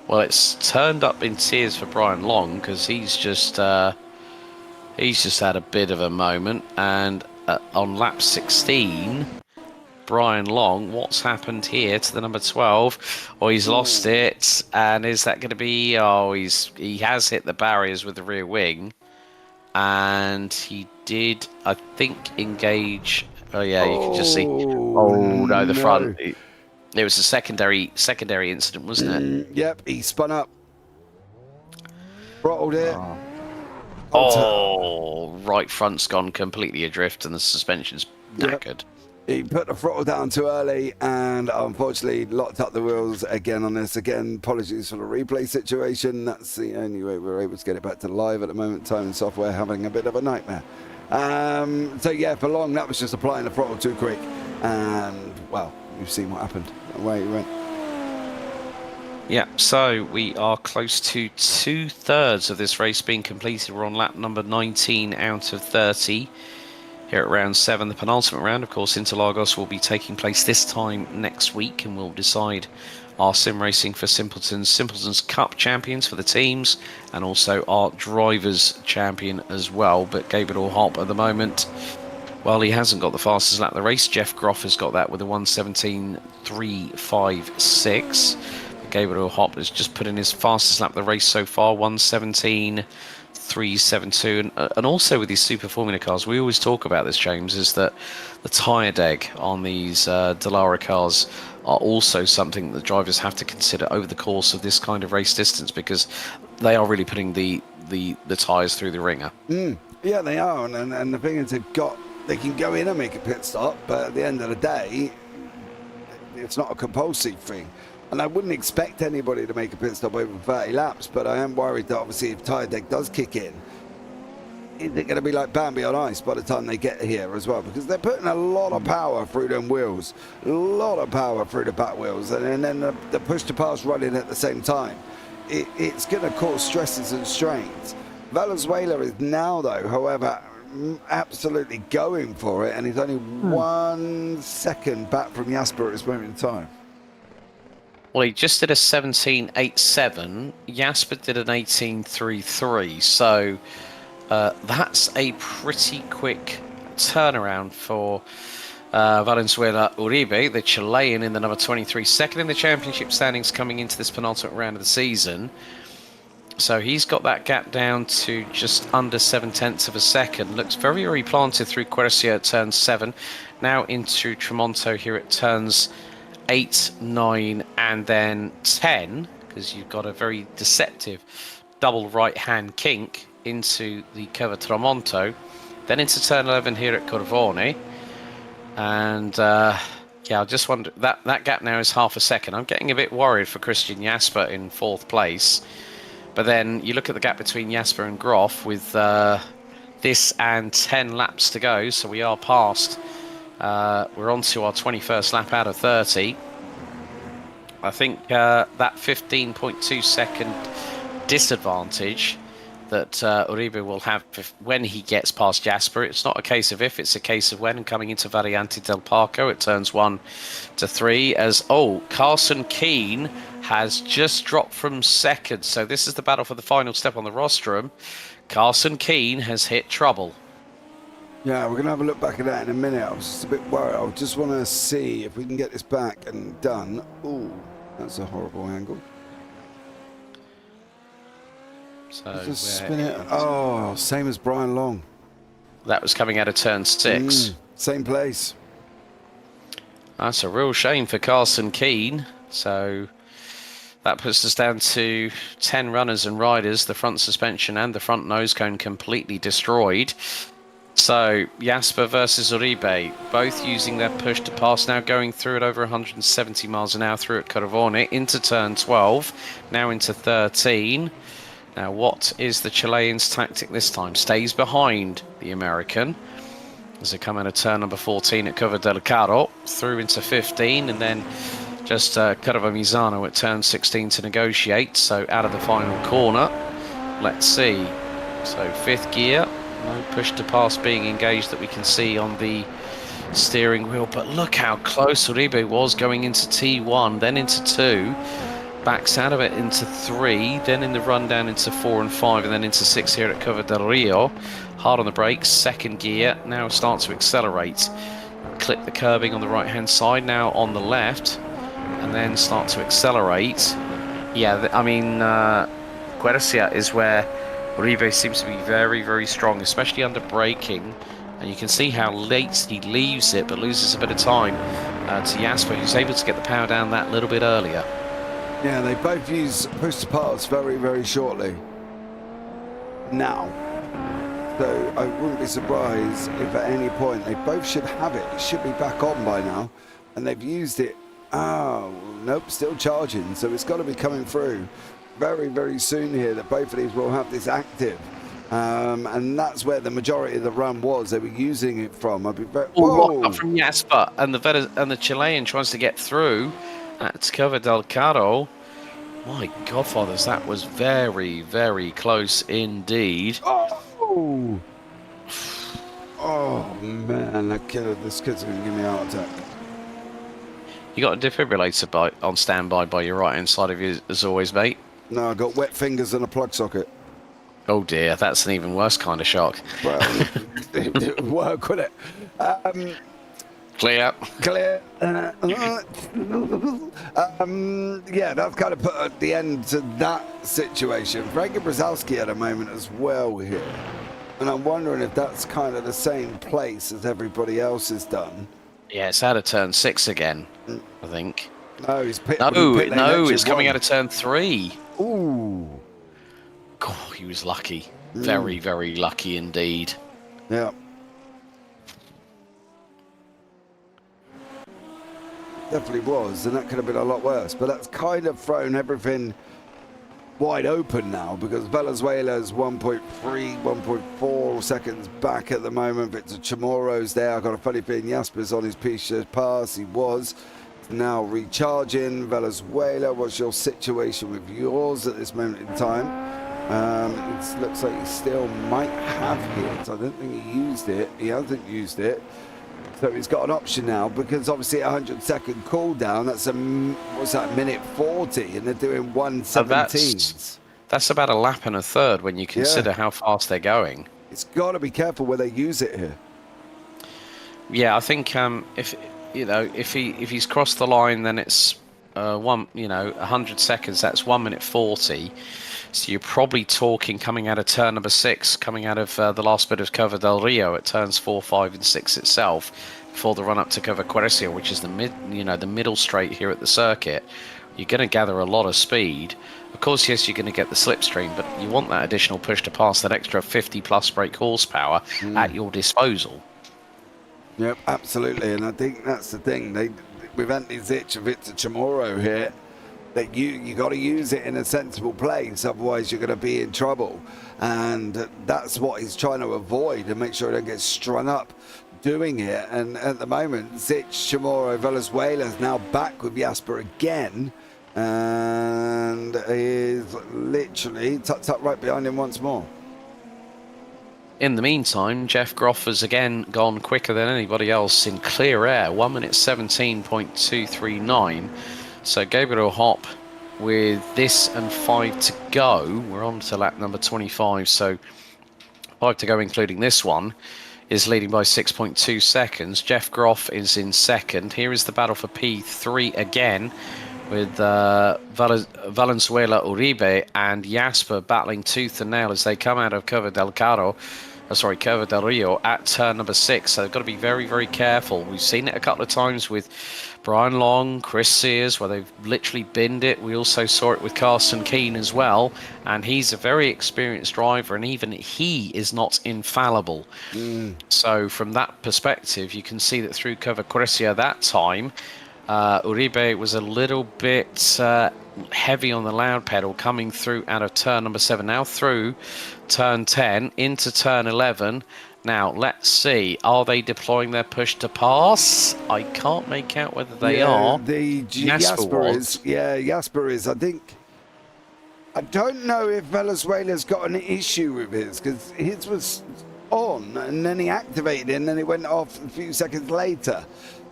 Well, it's turned up in tears for Brian Long, because he's just had a bit of a moment, and on lap 16, Brian Long. What's happened here to the number 12? Oh, he's lost it. And is that going to be... Oh, he has hit the barriers with the rear wing. And he did, I think, engage... Oh, yeah, you can just see... Oh, no, the front... It was a secondary incident, wasn't it? Yep, he spun up. Throttled it. Oh, right front's gone completely adrift and the suspension's knackered. He put the throttle down too early and unfortunately locked up the wheels again on this. Again, apologies for the replay situation. That's the only way we're able to get it back to live at the moment. Time and software having a bit of a nightmare. So yeah, for Long, that was just applying the throttle too quick. And, well, you've seen what happened. Away he went. Yeah, so we are close to 2/3 of this race being completed. We're on lap number 19 out of 30. Here at round 7, the penultimate round, of course, Interlagos will be taking place this time next week, and we'll decide our sim racing for Simpleton's Cup champions for the teams, and also our drivers champion as well. But Gabriel Hopp at the moment, well, he hasn't got the fastest lap of the race. Jeff Groff has got that with a 1:17.356. Gabriel Hopp has just put in his fastest lap of the race so far, 1:17.372. And also with these Super Formula cars, we always talk about this, James, is that the tyre deg on these Dallara cars are also something that drivers have to consider over the course of this kind of race distance, because they are really putting the tyres through the ringer. Yeah, they are. And the thing is, they can go in and make a pit stop, but at the end of the day, it's not a compulsory thing. And I wouldn't expect anybody to make a pit stop over 30 laps, but I am worried that obviously if tyre deck does kick in, is it going to be like Bambi on ice by the time they get here as well? Because they're putting a lot of power through them wheels, a lot of power through the back wheels, and then the push to pass running at the same time. It's going to cause stresses and strains. Valenzuela is now, though, however, absolutely going for it, and he's only 1 second back from Jasper at this moment in time. Well, he just did a 17.87. Jasper did an 18.33. So that's a pretty quick turnaround for Valenzuela Uribe, the Chilean in the number 23, second in the championship standings coming into this penultimate round of the season. So he's got that gap down to just under 0.7 of a second. Looks very, very planted through Quercia at turn 7. Now into Tremonto here at turns 8, 9, and then 10, because you've got a very deceptive double right-hand kink into the Curva Tremonto. Then into turn 11 here at Corvone. And yeah, I just wonder, that gap now is half a second. I'm getting a bit worried for Christian Jasper in 4th place. But then you look at the gap between Jasper and Groff with this and 10 laps to go. So we are past. We're on to our 21st lap out of 30. I think that 15.2 second disadvantage that Uribe will have when he gets past Jasper. It's not a case of if, it's a case of when. Coming into Variante del Parco, it turns 1 to 3 as, Carson Keane has just dropped from 2nd. So this is the battle for the final step on the rostrum. Carson Keane has hit trouble. Yeah, we're going to have a look back at that in a minute. I was just a bit worried. I just want to see if we can get this back and done. Ooh, that's a horrible angle. So just spin it. Oh, same as Brian Long. That was coming out of turn 6. Same place. That's a real shame for Carson Keane. So that puts us down to 10 runners and riders. The front suspension and the front nose cone completely destroyed. So Jasper versus Uribe, both using their push to pass, now going through at over 170 miles an hour through at Corvone into turn 12, now into 13. Now what is the Chilean's tactic this time? Stays behind the American as they come out of turn number 14 at Curva del Caro, through into 15, and then just Curva Misano at turn 16 to negotiate. So out of the final corner, let's see. So 5th gear. No push to pass being engaged that we can see on the steering wheel, but look how close Uribe was going into T1, then into 2, backs out of it into 3, then in the run down into 4 and 5, and then into 6 here at Curva del Rio. Hard on the brakes, 2nd gear, now starts to accelerate. clip the curbing on the right-hand side, now on the left, and then start to accelerate. Yeah, I mean, Quercia is where Uribe seems to be very, very strong, especially under braking. And you can see how late he leaves it, but loses a bit of time to Jasper, who's able to get the power down that little bit earlier. Yeah, they both use push to pass very, very shortly now. So I wouldn't be surprised if at any point they both should have it. It should be back on by now. And they've used it. Oh, nope, still charging. So it's got to be coming through very, very soon here that both of these will have this active. And that's where the majority of the run was. They were using it from. I'd be very... Up from Jasper, and the Chilean tries to get through at Cover del Caro. My godfathers, that was very, very close indeed. Oh, man, this kid's going to give me a heart attack. You got a defibrillator on standby by your right-hand side of you, as always, mate? No, I got wet fingers and a plug socket. Oh dear, that's an even worse kind of shock. Well, it would work, wouldn't it? Clear. Yeah, that's kind of put the end to that situation. Frankie Brzezowski at a moment as well here. And I'm wondering if that's kind of the same place as everybody else has done. Yeah, it's out of turn 6 again, I think. No, he's pit. No, it's coming out of turn 3. Ooh. God, he was lucky. Very, very lucky indeed. Yeah. Definitely was, and that could have been a lot worse. But that's kind of thrown everything wide open now, because Venezuela's 1.3, 1.4 seconds back at the moment. Victor Chamorro's there. I've got a funny feeling Jasper's on his piste pass. He was. Now recharging. Venezuela, what's your situation with yours at this moment in time? It looks like he still might have hit. I don't think he used it. He hasn't used it. So he's got an option now, because obviously a 100-second cooldown, that's what's that, minute 40, and they're doing 1:17. That's about a lap and a third when you consider how fast they're going. It's got to be careful where they use it here. Yeah, I think if he's crossed the line, then it's 100 seconds. That's 1 minute 40. So you're probably talking coming out of turn number 6, coming out of the last bit of Cover del Rio at turns 4, 5, and 6 itself, before the run up to Cover Quercia, which is the middle straight here at the circuit. You're going to gather a lot of speed. Of course, yes, you're going to get the slipstream, but you want that additional push to pass, that extra 50+ brake horsepower at your disposal. Yep, absolutely, and I think that's the thing. With Anthony Zitch and Victor Chamorro here, that you got to use it in a sensible place, otherwise you're going to be in trouble. And that's what he's trying to avoid, and make sure he don't get strung up doing it. And at the moment, Zitch, Chamorro, Venezuela is now back with Jasper again, and is literally tucked up right behind him once more. In the meantime, Jeff Groff has again gone quicker than anybody else in clear air, 1 minute 17.239. So Gabriel Hopp with this and 5 to go. We're on to lap number 25, so 5 to go including this one, is leading by 6.2 seconds. Jeff Groff is in second. Here is the battle for P3 again, with Valenzuela Uribe and Jasper battling tooth and nail as they come out of Cover del Rio at turn number 6. So they've got to be very, very careful. We've seen it a couple of times with Brian Long, Chris Sears, where they've literally binned it. We also saw it with Carson Keane as well, and he's a very experienced driver, and even he is not infallible. So from that perspective, you can see that through Cover Quercia that time, Uribe was a little bit heavy on the loud pedal coming through out of turn number 7, now through turn 10 into turn 11. Now let's see, are they deploying their push to pass? I can't make out whether they are. Jasper is. I don't know if Venezuela's got an issue with his, because his was on and then he activated it and then it went off a few seconds later.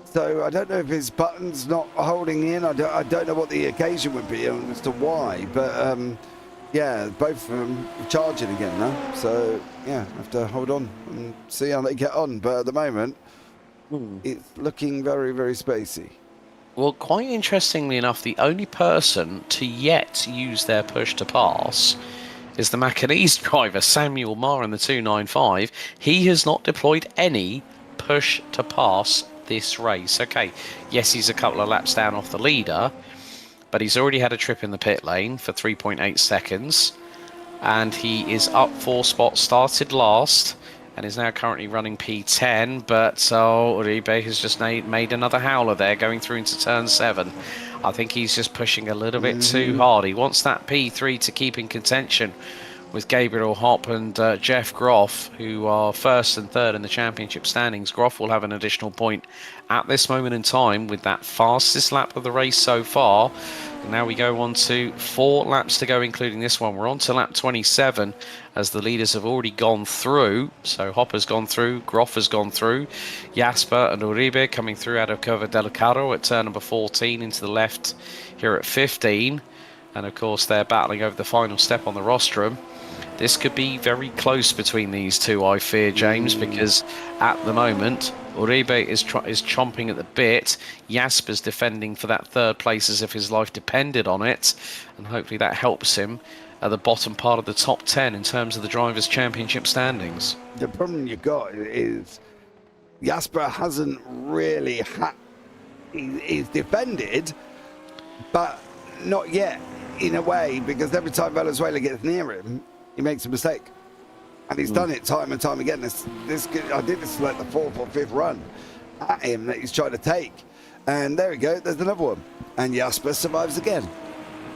So I don't know if his button's not holding in. I don't know what the occasion would be as to why. But yeah, both of them charging again now. So yeah, have to hold on and see how they get on. But at the moment, It's looking very, very spacey. Well, quite interestingly enough, the only person to yet use their push to pass is the Macanese driver, Samuel Marr in the 295. He has not deployed any push to pass this race. Okay, yes, he's a couple of laps down off the leader, but he's already had a trip in the pit lane for 3.8 seconds. And he is up 4 spots, started last, and is now currently running P10, but Uribe has just made another howler there, going through into turn 7. I think he's just pushing a little bit too hard. He wants that P3 to keep in contention with Gabriel Hopp and Jeff Groff, who are first and third in the championship standings. Groff will have an additional point at this moment in time with that fastest lap of the race so far. And now we go on to 4 laps to go, including this one. We're on to lap 27 as the leaders have already gone through. So Hopp has gone through, Groff has gone through, Jasper and Uribe coming through out of Curva del Carro at turn number 14 into the left here at 15. And of course they're battling over the final step on the rostrum. This could be very close between these two, I fear, James, because at the moment Uribe is chomping at the bit. Jasper's defending for that third place as if his life depended on it, and hopefully that helps him at the bottom part of the top 10 in terms of the Drivers' Championship standings. The problem you got is Jasper hasn't really he's defended, but not yet in a way, because every time Valenzuela gets near him, he makes a mistake. And he's done it time and time again. I think this is like the 4th or 5th run at him that he's trying to take. And there we go, there's another one. And Jasper survives again.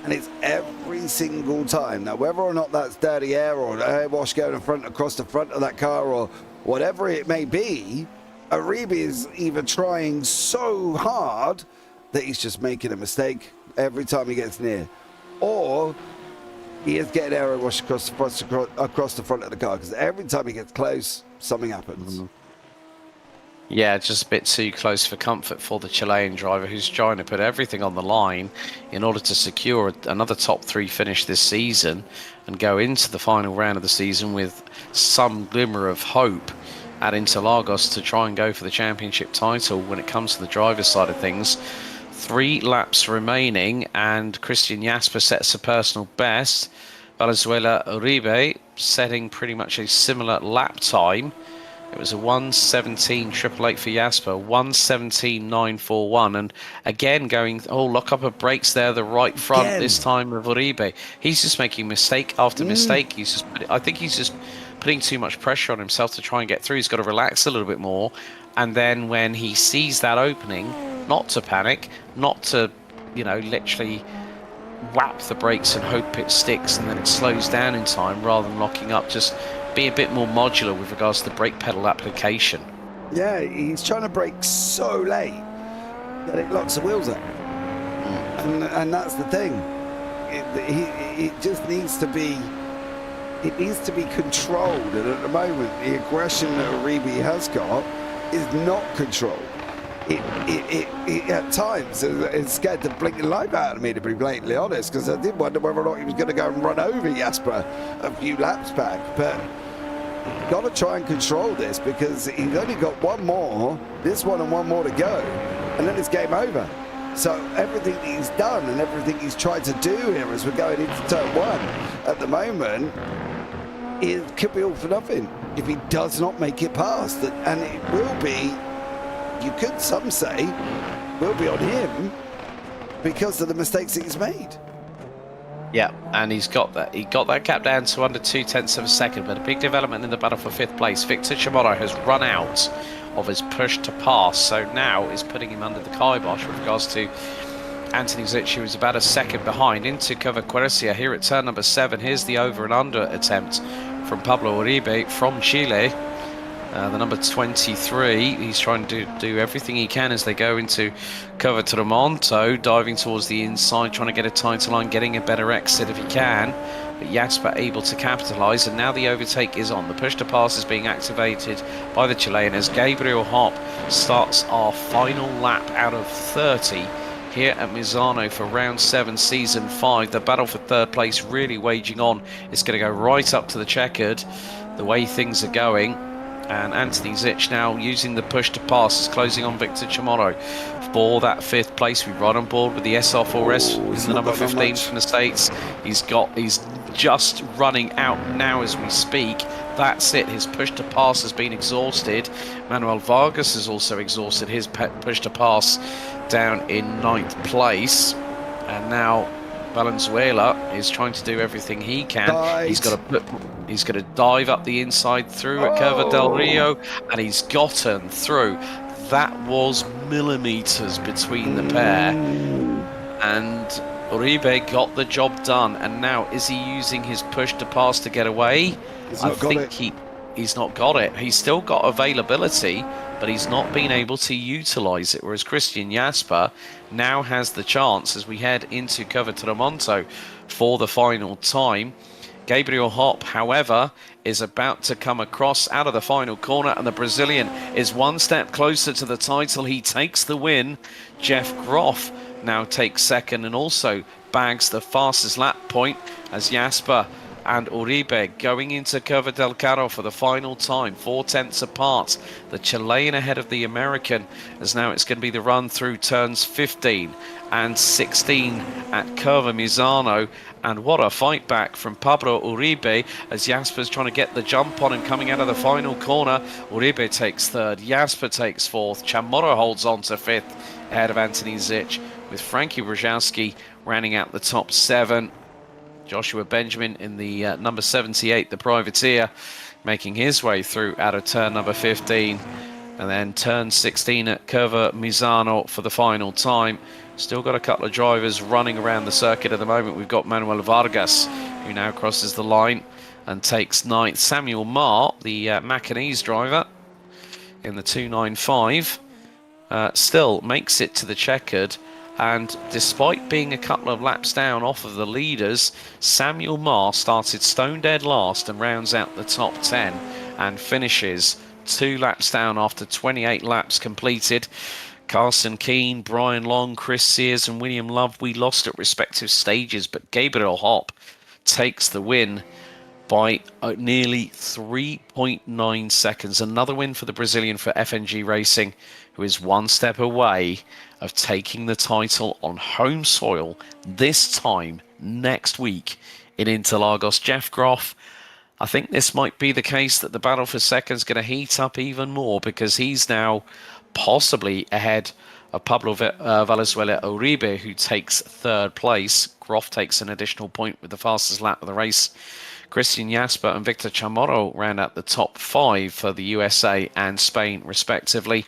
And it's every single time. Now, whether or not that's dirty air or an air wash going across the front of that car or whatever it may be, Uribe is either trying so hard that he's just making a mistake every time he gets near, or he is getting air wash across the front of the car, because every time he gets close, something happens. Yeah, just a bit too close for comfort for the Chilean driver, who's trying to put everything on the line in order to secure another top 3 finish this season and go into the final round of the season with some glimmer of hope at Interlagos to try and go for the championship title. When it comes to the driver's side of things, 3 laps remaining, and Christian Jasper sets a personal best. Valenzuela Uribe setting pretty much a similar lap time. It was a 1:17.888 for Jasper, 1:17.941, and again going, lock up of brakes there, the right front again. This time of Uribe. He's just making mistake after mistake. I think he's just putting too much pressure on himself to try and get through. He's got to relax a little bit more, and then when he sees that opening, not to panic, not to, literally whap the brakes and hope it sticks and then it slows down in time, rather than locking up, just be a bit more modular with regards to the brake pedal application. Yeah, he's trying to brake so late that it locks the wheels up. And that's the thing. It just needs to be, controlled, and at the moment the aggression that Uribe has got is not controlled. It at times is scared the blinking life out of me, to be blatantly honest, because I did wonder whether or not he was going to go and run over Jasper a few laps back. But you've got to try and control this, because he's only got one more, this one and one more to go, and then it's game over. So everything that he's done and everything he's tried to do here as we're going into turn 1 at the moment, it could be all for nothing if he does not make it past. And it will be, some say, will be on him because of the mistakes that he's made. Yeah, and he got that gap down to under 0.2 of a second, but a big development in the battle for 5th place. Victor Chamorro has run out of his push to pass, so now is putting him under the kibosh with regards to Anthony Zitch, who is about a second behind, into Curva Quercia here at turn number 7. Here's the over and under attempt from Pablo Uribe from Chile. The number 23, he's trying to do everything he can as they go into Curva Tramonto, diving towards the inside, trying to get a tighter line, getting a better exit if he can. But Jasper able to capitalise, and now the overtake is on. The push to pass is being activated by the Chilean as Gabriel Hopp starts our final lap out of 30 here at Misano for round 7, season 5. The battle for 3rd place really waging on. It's going to go right up to the checkered, the way things are going. And Anthony Zitch now using the push to pass, is closing on Victor Chamorro for that 5th place. We're right on board with the SR4S in the number 15 from the States. He's just running out now as we speak. That's it. His push to pass has been exhausted. Manuel Vargas has also exhausted his push to pass down in 9th place. And now Valenzuela is trying to do everything he can. He's got to dive up the inside through at Curva del Rio, and he's gotten through. That was millimeters between the pair, and Uribe got the job done. And now, is he using his push to pass to get away? I think he's not got it. He's still got availability, but he's not been able to utilize it, whereas Christian Jasper now has the chance as we head into Curva Tramonto for the final time. Gabriel Hop, however, is about to come across out of the final corner, and the Brazilian is one step closer to the title. He takes the win. Jeff Groff now takes second and also bags the fastest lap point as Jasper and Uribe going into Curva del Carro for the final time, 4/10 apart. The Chilean ahead of the American, as now it's going to be the run through turns 15 and 16 at Curva Misano. And what a fight back from Pablo Uribe as Jasper's trying to get the jump on him coming out of the final corner. Uribe takes 3rd, Jasper takes 4th, Chamorro holds on to 5th ahead of Anthony Zitch, with Frankie Brzezinski rounding out the top 7. Joshua Benjamin in the number 78, the privateer, making his way through out of turn number 15. And then turn 16 at Curva Misano for the final time. Still got a couple of drivers running around the circuit at the moment. We've got Manuel Vargas, who now crosses the line and takes 9th. Samuel Marr, the Macanese driver, in the 295, still makes it to the checkered. And despite being a couple of laps down off of the leaders, Samuel Marr started stone dead last and rounds out the top 10 and finishes 2 laps down after 28 laps completed. Carson Keane, Brian Long, Chris Sears and William Love, we lost at respective stages, but Gabriel Hop takes the win by nearly 3.9 seconds. Another win for the Brazilian for FNG Racing, who is one step away of taking the title on home soil, this time next week in Interlagos. Jeff Groff, I think this might be the case that the battle for second is going to heat up even more, because he's now possibly ahead of Pablo Valenzuela Uribe, who takes 3rd place. Groff takes an additional point with the fastest lap of the race. Christian Jasper and Victor Chamorro round out the top 5 for the USA and Spain, respectively.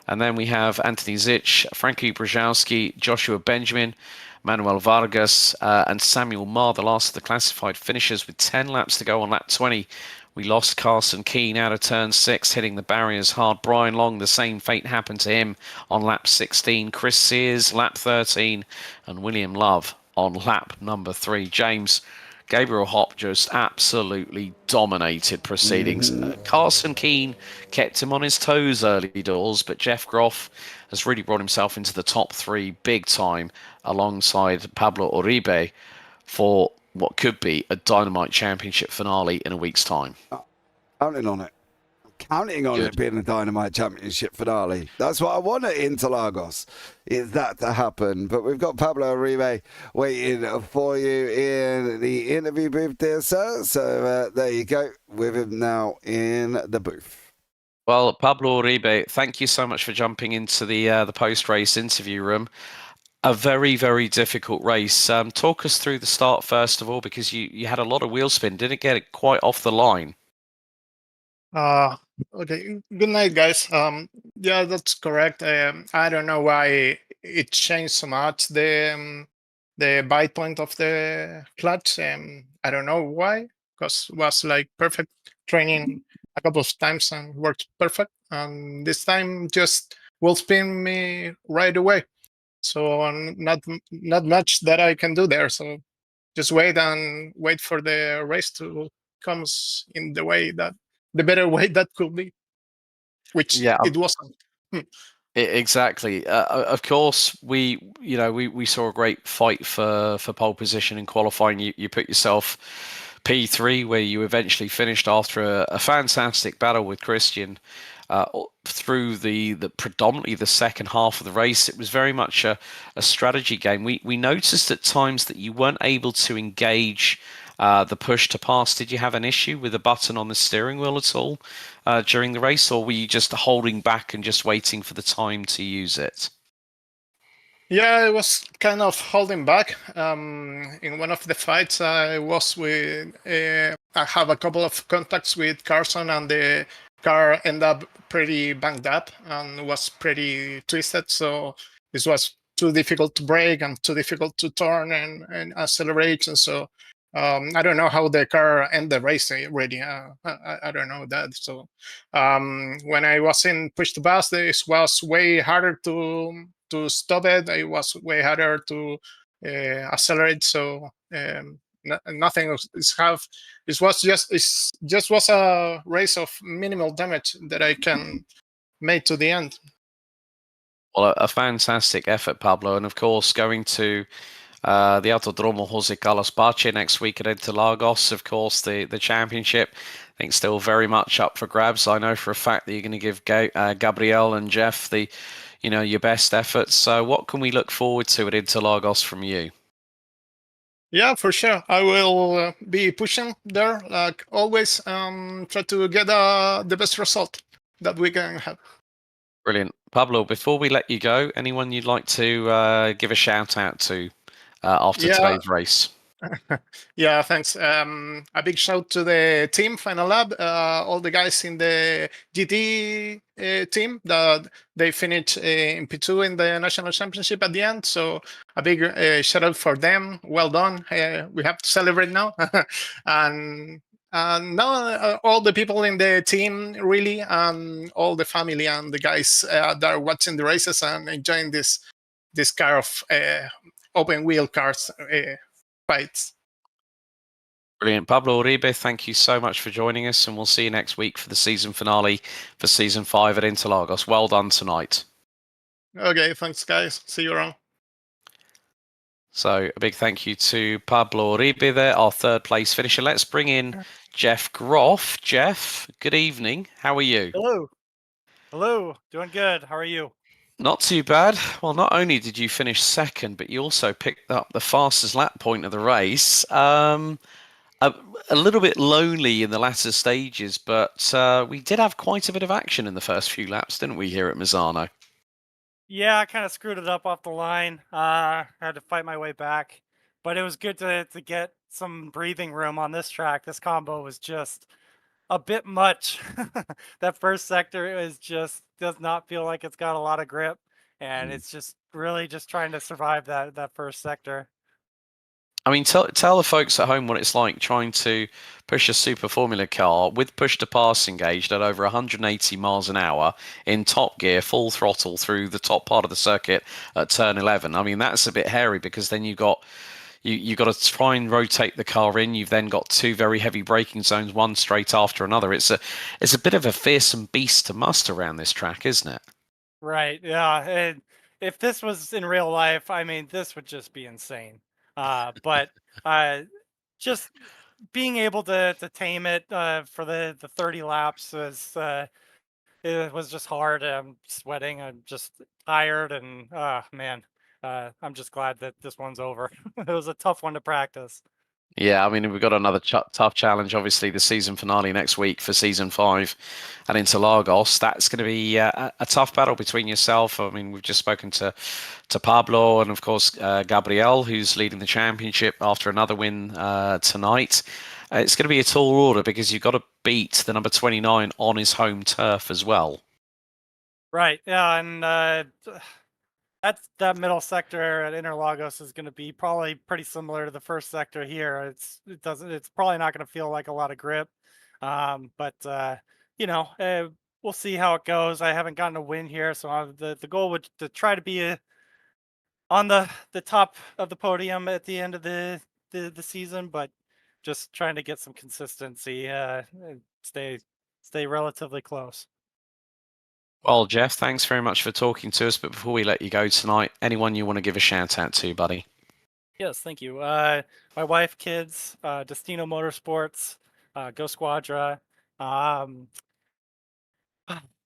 And then we have Anthony Zitch, Frankie Brzezinski, Joshua Benjamin, Manuel Vargas, and Samuel Marr, the last of the classified finishers, with 10 laps to go on lap 20. We lost Carson Keane out of turn 6, hitting the barriers hard. Brian Long, the same fate happened to him on lap 16. Chris Sears, lap 13, and William Love on lap number 3. James, Gabriel Hop just absolutely dominated proceedings. Carson Keane kept him on his toes early doors, but Jeff Groff has really brought himself into the top 3 big time alongside Pablo Uribe for what could be a Dynamite Championship finale in a week's time. Counting on it. Counting on it being a Dynamite Championship finale. That's what I want at Interlagos, is that to happen. But we've got Pablo Uribe waiting for you in the interview booth, dear sir. So there you go, with him now in the booth. Well, Pablo Uribe, thank you so much for jumping into the post-race interview room. A very, very difficult race. Talk us through the start first of all, because you had a lot of wheel spin. Didn't get it quite off the line. Okay. Good night, guys. Yeah, that's correct. I don't know why it changed so much the bite point of the clutch. I don't know why, because it was like perfect training a couple of times and worked perfect. And this time just will spin me right away. So not much that I can do there. So just wait for the race to comes in the better way that could be, which it wasn't. Exactly. Of course, we saw a great fight for pole position in qualifying. You put yourself P3, where you eventually finished after a fantastic battle with Christian through the predominantly the second half of the race. It was very much a strategy game. We noticed at times that you weren't able to engage the push to pass. Did you have an issue with the button on the steering wheel at all during the race, or were you just holding back and just waiting for the time to use it? Yeah, I was kind of holding back. In one of the fights, I was with. I have a couple of contacts with Carson, and the car ended up pretty banged up and was pretty twisted. So this was too difficult to brake and too difficult to turn and accelerate. And so I don't know how the car ended the race already. I don't know that. So when I was in push to pass, this was way harder to stop it. It was way harder to accelerate. So nothing is have. It just was a race of minimal damage that I can make to the end. Well, a fantastic effort, Pablo, and of course going to the Autodromo Jose Carlos Pache next week at Interlagos. Of course, the championship, I think, still very much up for grabs. I know for a fact that you're going to give Gabriel and Jeff your best efforts. So, what can we look forward to at Interlagos from you? Yeah, for sure. I will be pushing there, like always. Try to get the best result that we can have. Brilliant, Pablo. Before we let you go, anyone you'd like to give a shout out to after today's race? Yeah, thanks. A big shout to the team, Final Lab, all the guys in the GT team that they finished in P2 in the national championship at the end. So a big shout out for them. Well done. We have to celebrate now. And now all the people in the team, really, all the family and the guys that are watching the races and enjoying this kind of open wheel cars fights. Brilliant. Pablo Uribe, thank you so much for joining us, and we'll see you next week for the season finale for Season 5 at Interlagos. Well done tonight. Okay, thanks, guys. See you around. So a big thank you to Pablo Uribe there, our third place finisher. Let's bring in Jeff Groff. Jeff, good evening. How are you? Hello. Doing good. How are you? Not too bad. Well, not only did you finish second, but you also picked up the fastest lap point of the race. A little bit lonely in the latter stages, but we did have quite a bit of action in the first few laps, didn't we, here at Misano? Yeah, I kind of screwed it up off the line. Had to fight my way back, but it was good to get some breathing room on this track. This combo was just a bit much. That first sector does not feel like it's got a lot of grip, and it's just really just trying to survive that first sector. I mean, tell the folks at home what it's like trying to push a Super Formula car with push to pass engaged at over 180 miles an hour in top gear, full throttle through the top part of the circuit at turn 11. I mean, that's a bit hairy because then you got to try and rotate the car in. You've then got two very heavy braking zones, one straight after another. It's a bit of a fearsome beast to muster around this track, isn't it? Right. Yeah. And if this was in real life, I mean, this would just be insane. But just being able to tame it for the 30 laps it was just hard. I'm sweating. I'm just tired, and man, I'm just glad that this one's over. It was a tough one to practice. Yeah, I mean, we've got another tough challenge, obviously, the season finale next week for Season 5 at Interlagos. That's going to be a tough battle between yourself. I mean, we've just spoken to Pablo and, of course, Gabriel, who's leading the championship after another win tonight. It's going to be a tall order because you've got to beat the number 29 on his home turf as well. Right. Yeah, and that middle sector at Interlagos is going to be probably pretty similar to the first sector here. It's probably not going to feel like a lot of grip, but we'll see how it goes. I haven't gotten a win here, so the goal would to try to be on the top of the podium at the end of the season, but just trying to get some consistency, and stay relatively close. Well, Jeff, thanks very much for talking to us. But before we let you go tonight, anyone you want to give a shout out to, buddy? Yes, thank you. My wife, kids, Destino Motorsports, Go Squadra. Um,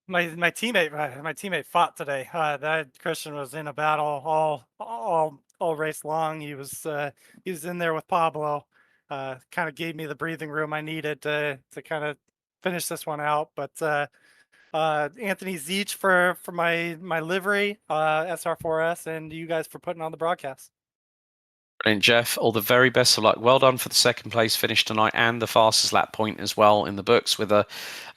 my teammate fought today. That Christian was in a battle all race long. He was in there with Pablo. Kind of gave me the breathing room I needed to kind of finish this one out. But Anthony Zeech for my livery, SR4S, and you guys for putting on the broadcast. Brilliant, Jeff. All the very best of luck. Well done for the second place finish tonight and the fastest lap point as well in the books with a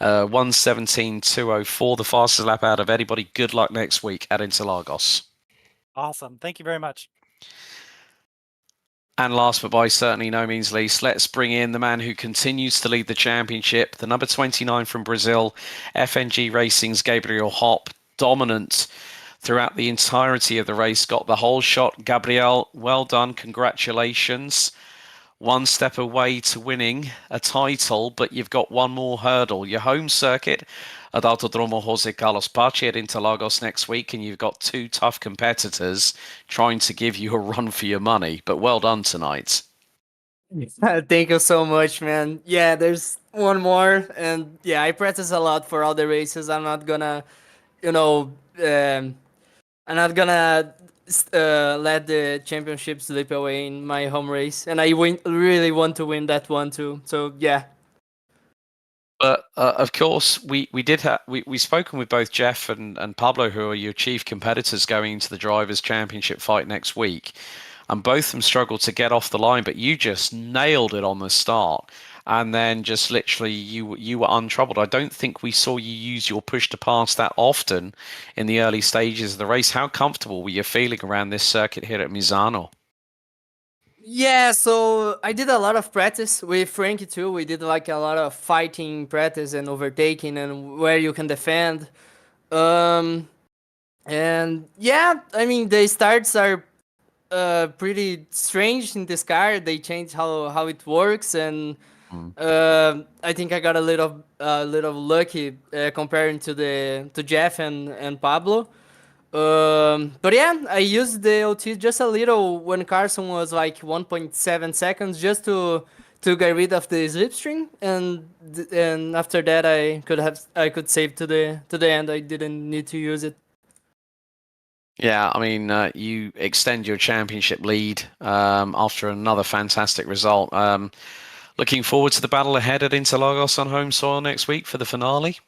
1:17.204, the fastest lap out of anybody. Good luck next week at Interlagos. Awesome. Thank you very much. And last but by certainly no means least, let's bring in the man who continues to lead the championship, the number 29 from Brazil, FNG Racing's Gabriel Hopp, dominant throughout the entirety of the race, got the whole shot. Gabriel, well done, congratulations. One step away to winning a title, but you've got one more hurdle. Your home circuit at Autodromo Jose Carlos Pache at Interlagos next week, and you've got two tough competitors trying to give you a run for your money. But well done tonight. Thank you so much, man. Yeah, there's one more, and yeah, I practice a lot for all the races. I'm not gonna, you know, I'm not gonna let the championship slip away in my home race, and I really want to win that one too. So yeah. But of course, we spoken with both Jeff and Pablo, who are your chief competitors going into the Drivers' Championship fight next week, and both of them struggled to get off the line. But you just nailed it on the start, and then just literally you were untroubled. I don't think we saw you use your push to pass that often in the early stages of the race. How comfortable were you feeling around this circuit here at Misano? Yeah, so I did a lot of practice with Frankie too. We did like a lot of fighting practice and overtaking and where you can defend. And yeah, I mean the starts are pretty strange in this car. They changed how it works, and I think I got a little lucky comparing to Jeff and Pablo. But yeah, I used the OT just a little when Carson was like 1.7 seconds just to get rid of the slipstream, and after that I could save to the end. I didn't need to use it. Yeah, I mean, you extend your championship lead after another fantastic result. Looking forward to the battle ahead at Interlagos on home soil next week for the finale.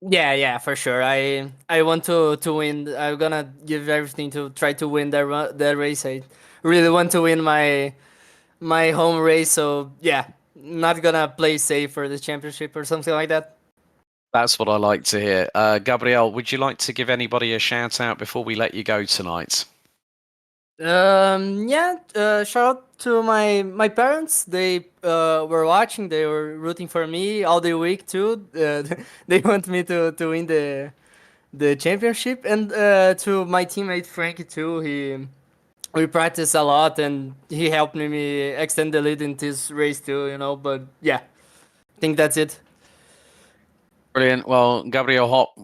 Yeah, for sure. I want to win. I'm gonna give everything to try to win that race. I really want to win my home race. So yeah, not gonna play safe for the championship or something like that. That's what I like to hear. Gabriel, would you like to give anybody a shout out before we let you go tonight? Yeah. Shout out to my parents. They were watching. They were rooting for me all the week too. They want me to win the championship, and to my teammate Frankie too. We practiced a lot, and he helped me extend the lead in this race too. You know, but yeah, I think that's it. Brilliant. Well, Gabriel Hopp,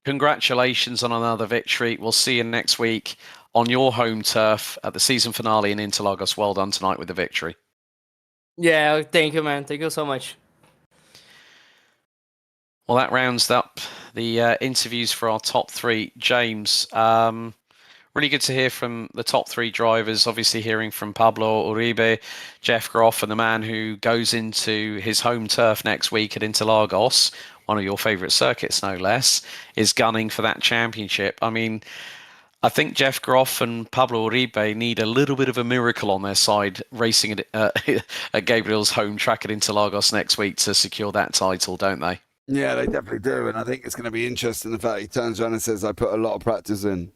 congratulations on another victory. We'll see you next week on your home turf at the season finale in Interlagos. Well done tonight with the victory. Yeah, thank you, man. Thank you so much. Well, that rounds up the interviews for our top three. James, really good to hear from the top three drivers. Obviously, hearing from Pablo Uribe, Jeff Groff, and the man who goes into his home turf next week at Interlagos, one of your favourite circuits, no less, is gunning for that championship. I mean, I think Jeff Groff and Pablo Uribe need a little bit of a miracle on their side racing at Gabriel's home track at Interlagos next week to secure that title, don't they? Yeah, they definitely do. And I think it's going to be interesting the fact he turns around and says, I put a lot of practice in.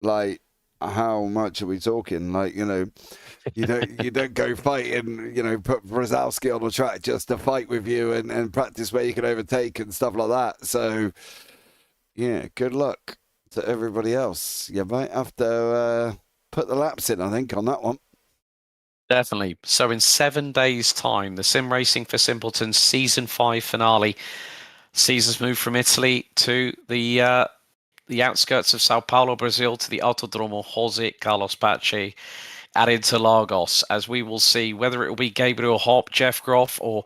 Like, how much are we talking? Like, you know, you don't go fighting, you know, put Brzezowski on the track just to fight with you and practice where you can overtake and stuff like that. So, yeah, good luck to everybody else. You might have to put the laps in, I think, on that one. Definitely. So in 7 days' time, the Sim Racing for Simpletons Season 5 finale. Season's moved from Italy to the outskirts of Sao Paulo, Brazil, to the Autodromo Jose Carlos Pache at Interlagos, as we will see whether it will be Gabriel Hopp, Jeff Groff, or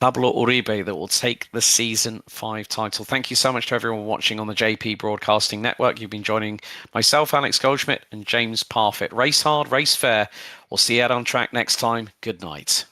Pablo Uribe that will take the Season 5 title. Thank you so much to everyone watching on the JP Broadcasting Network. You've been joining myself, Alex Goldschmidt, and James Parfitt. Race hard, race fair. We'll see you out on track next time. Good night.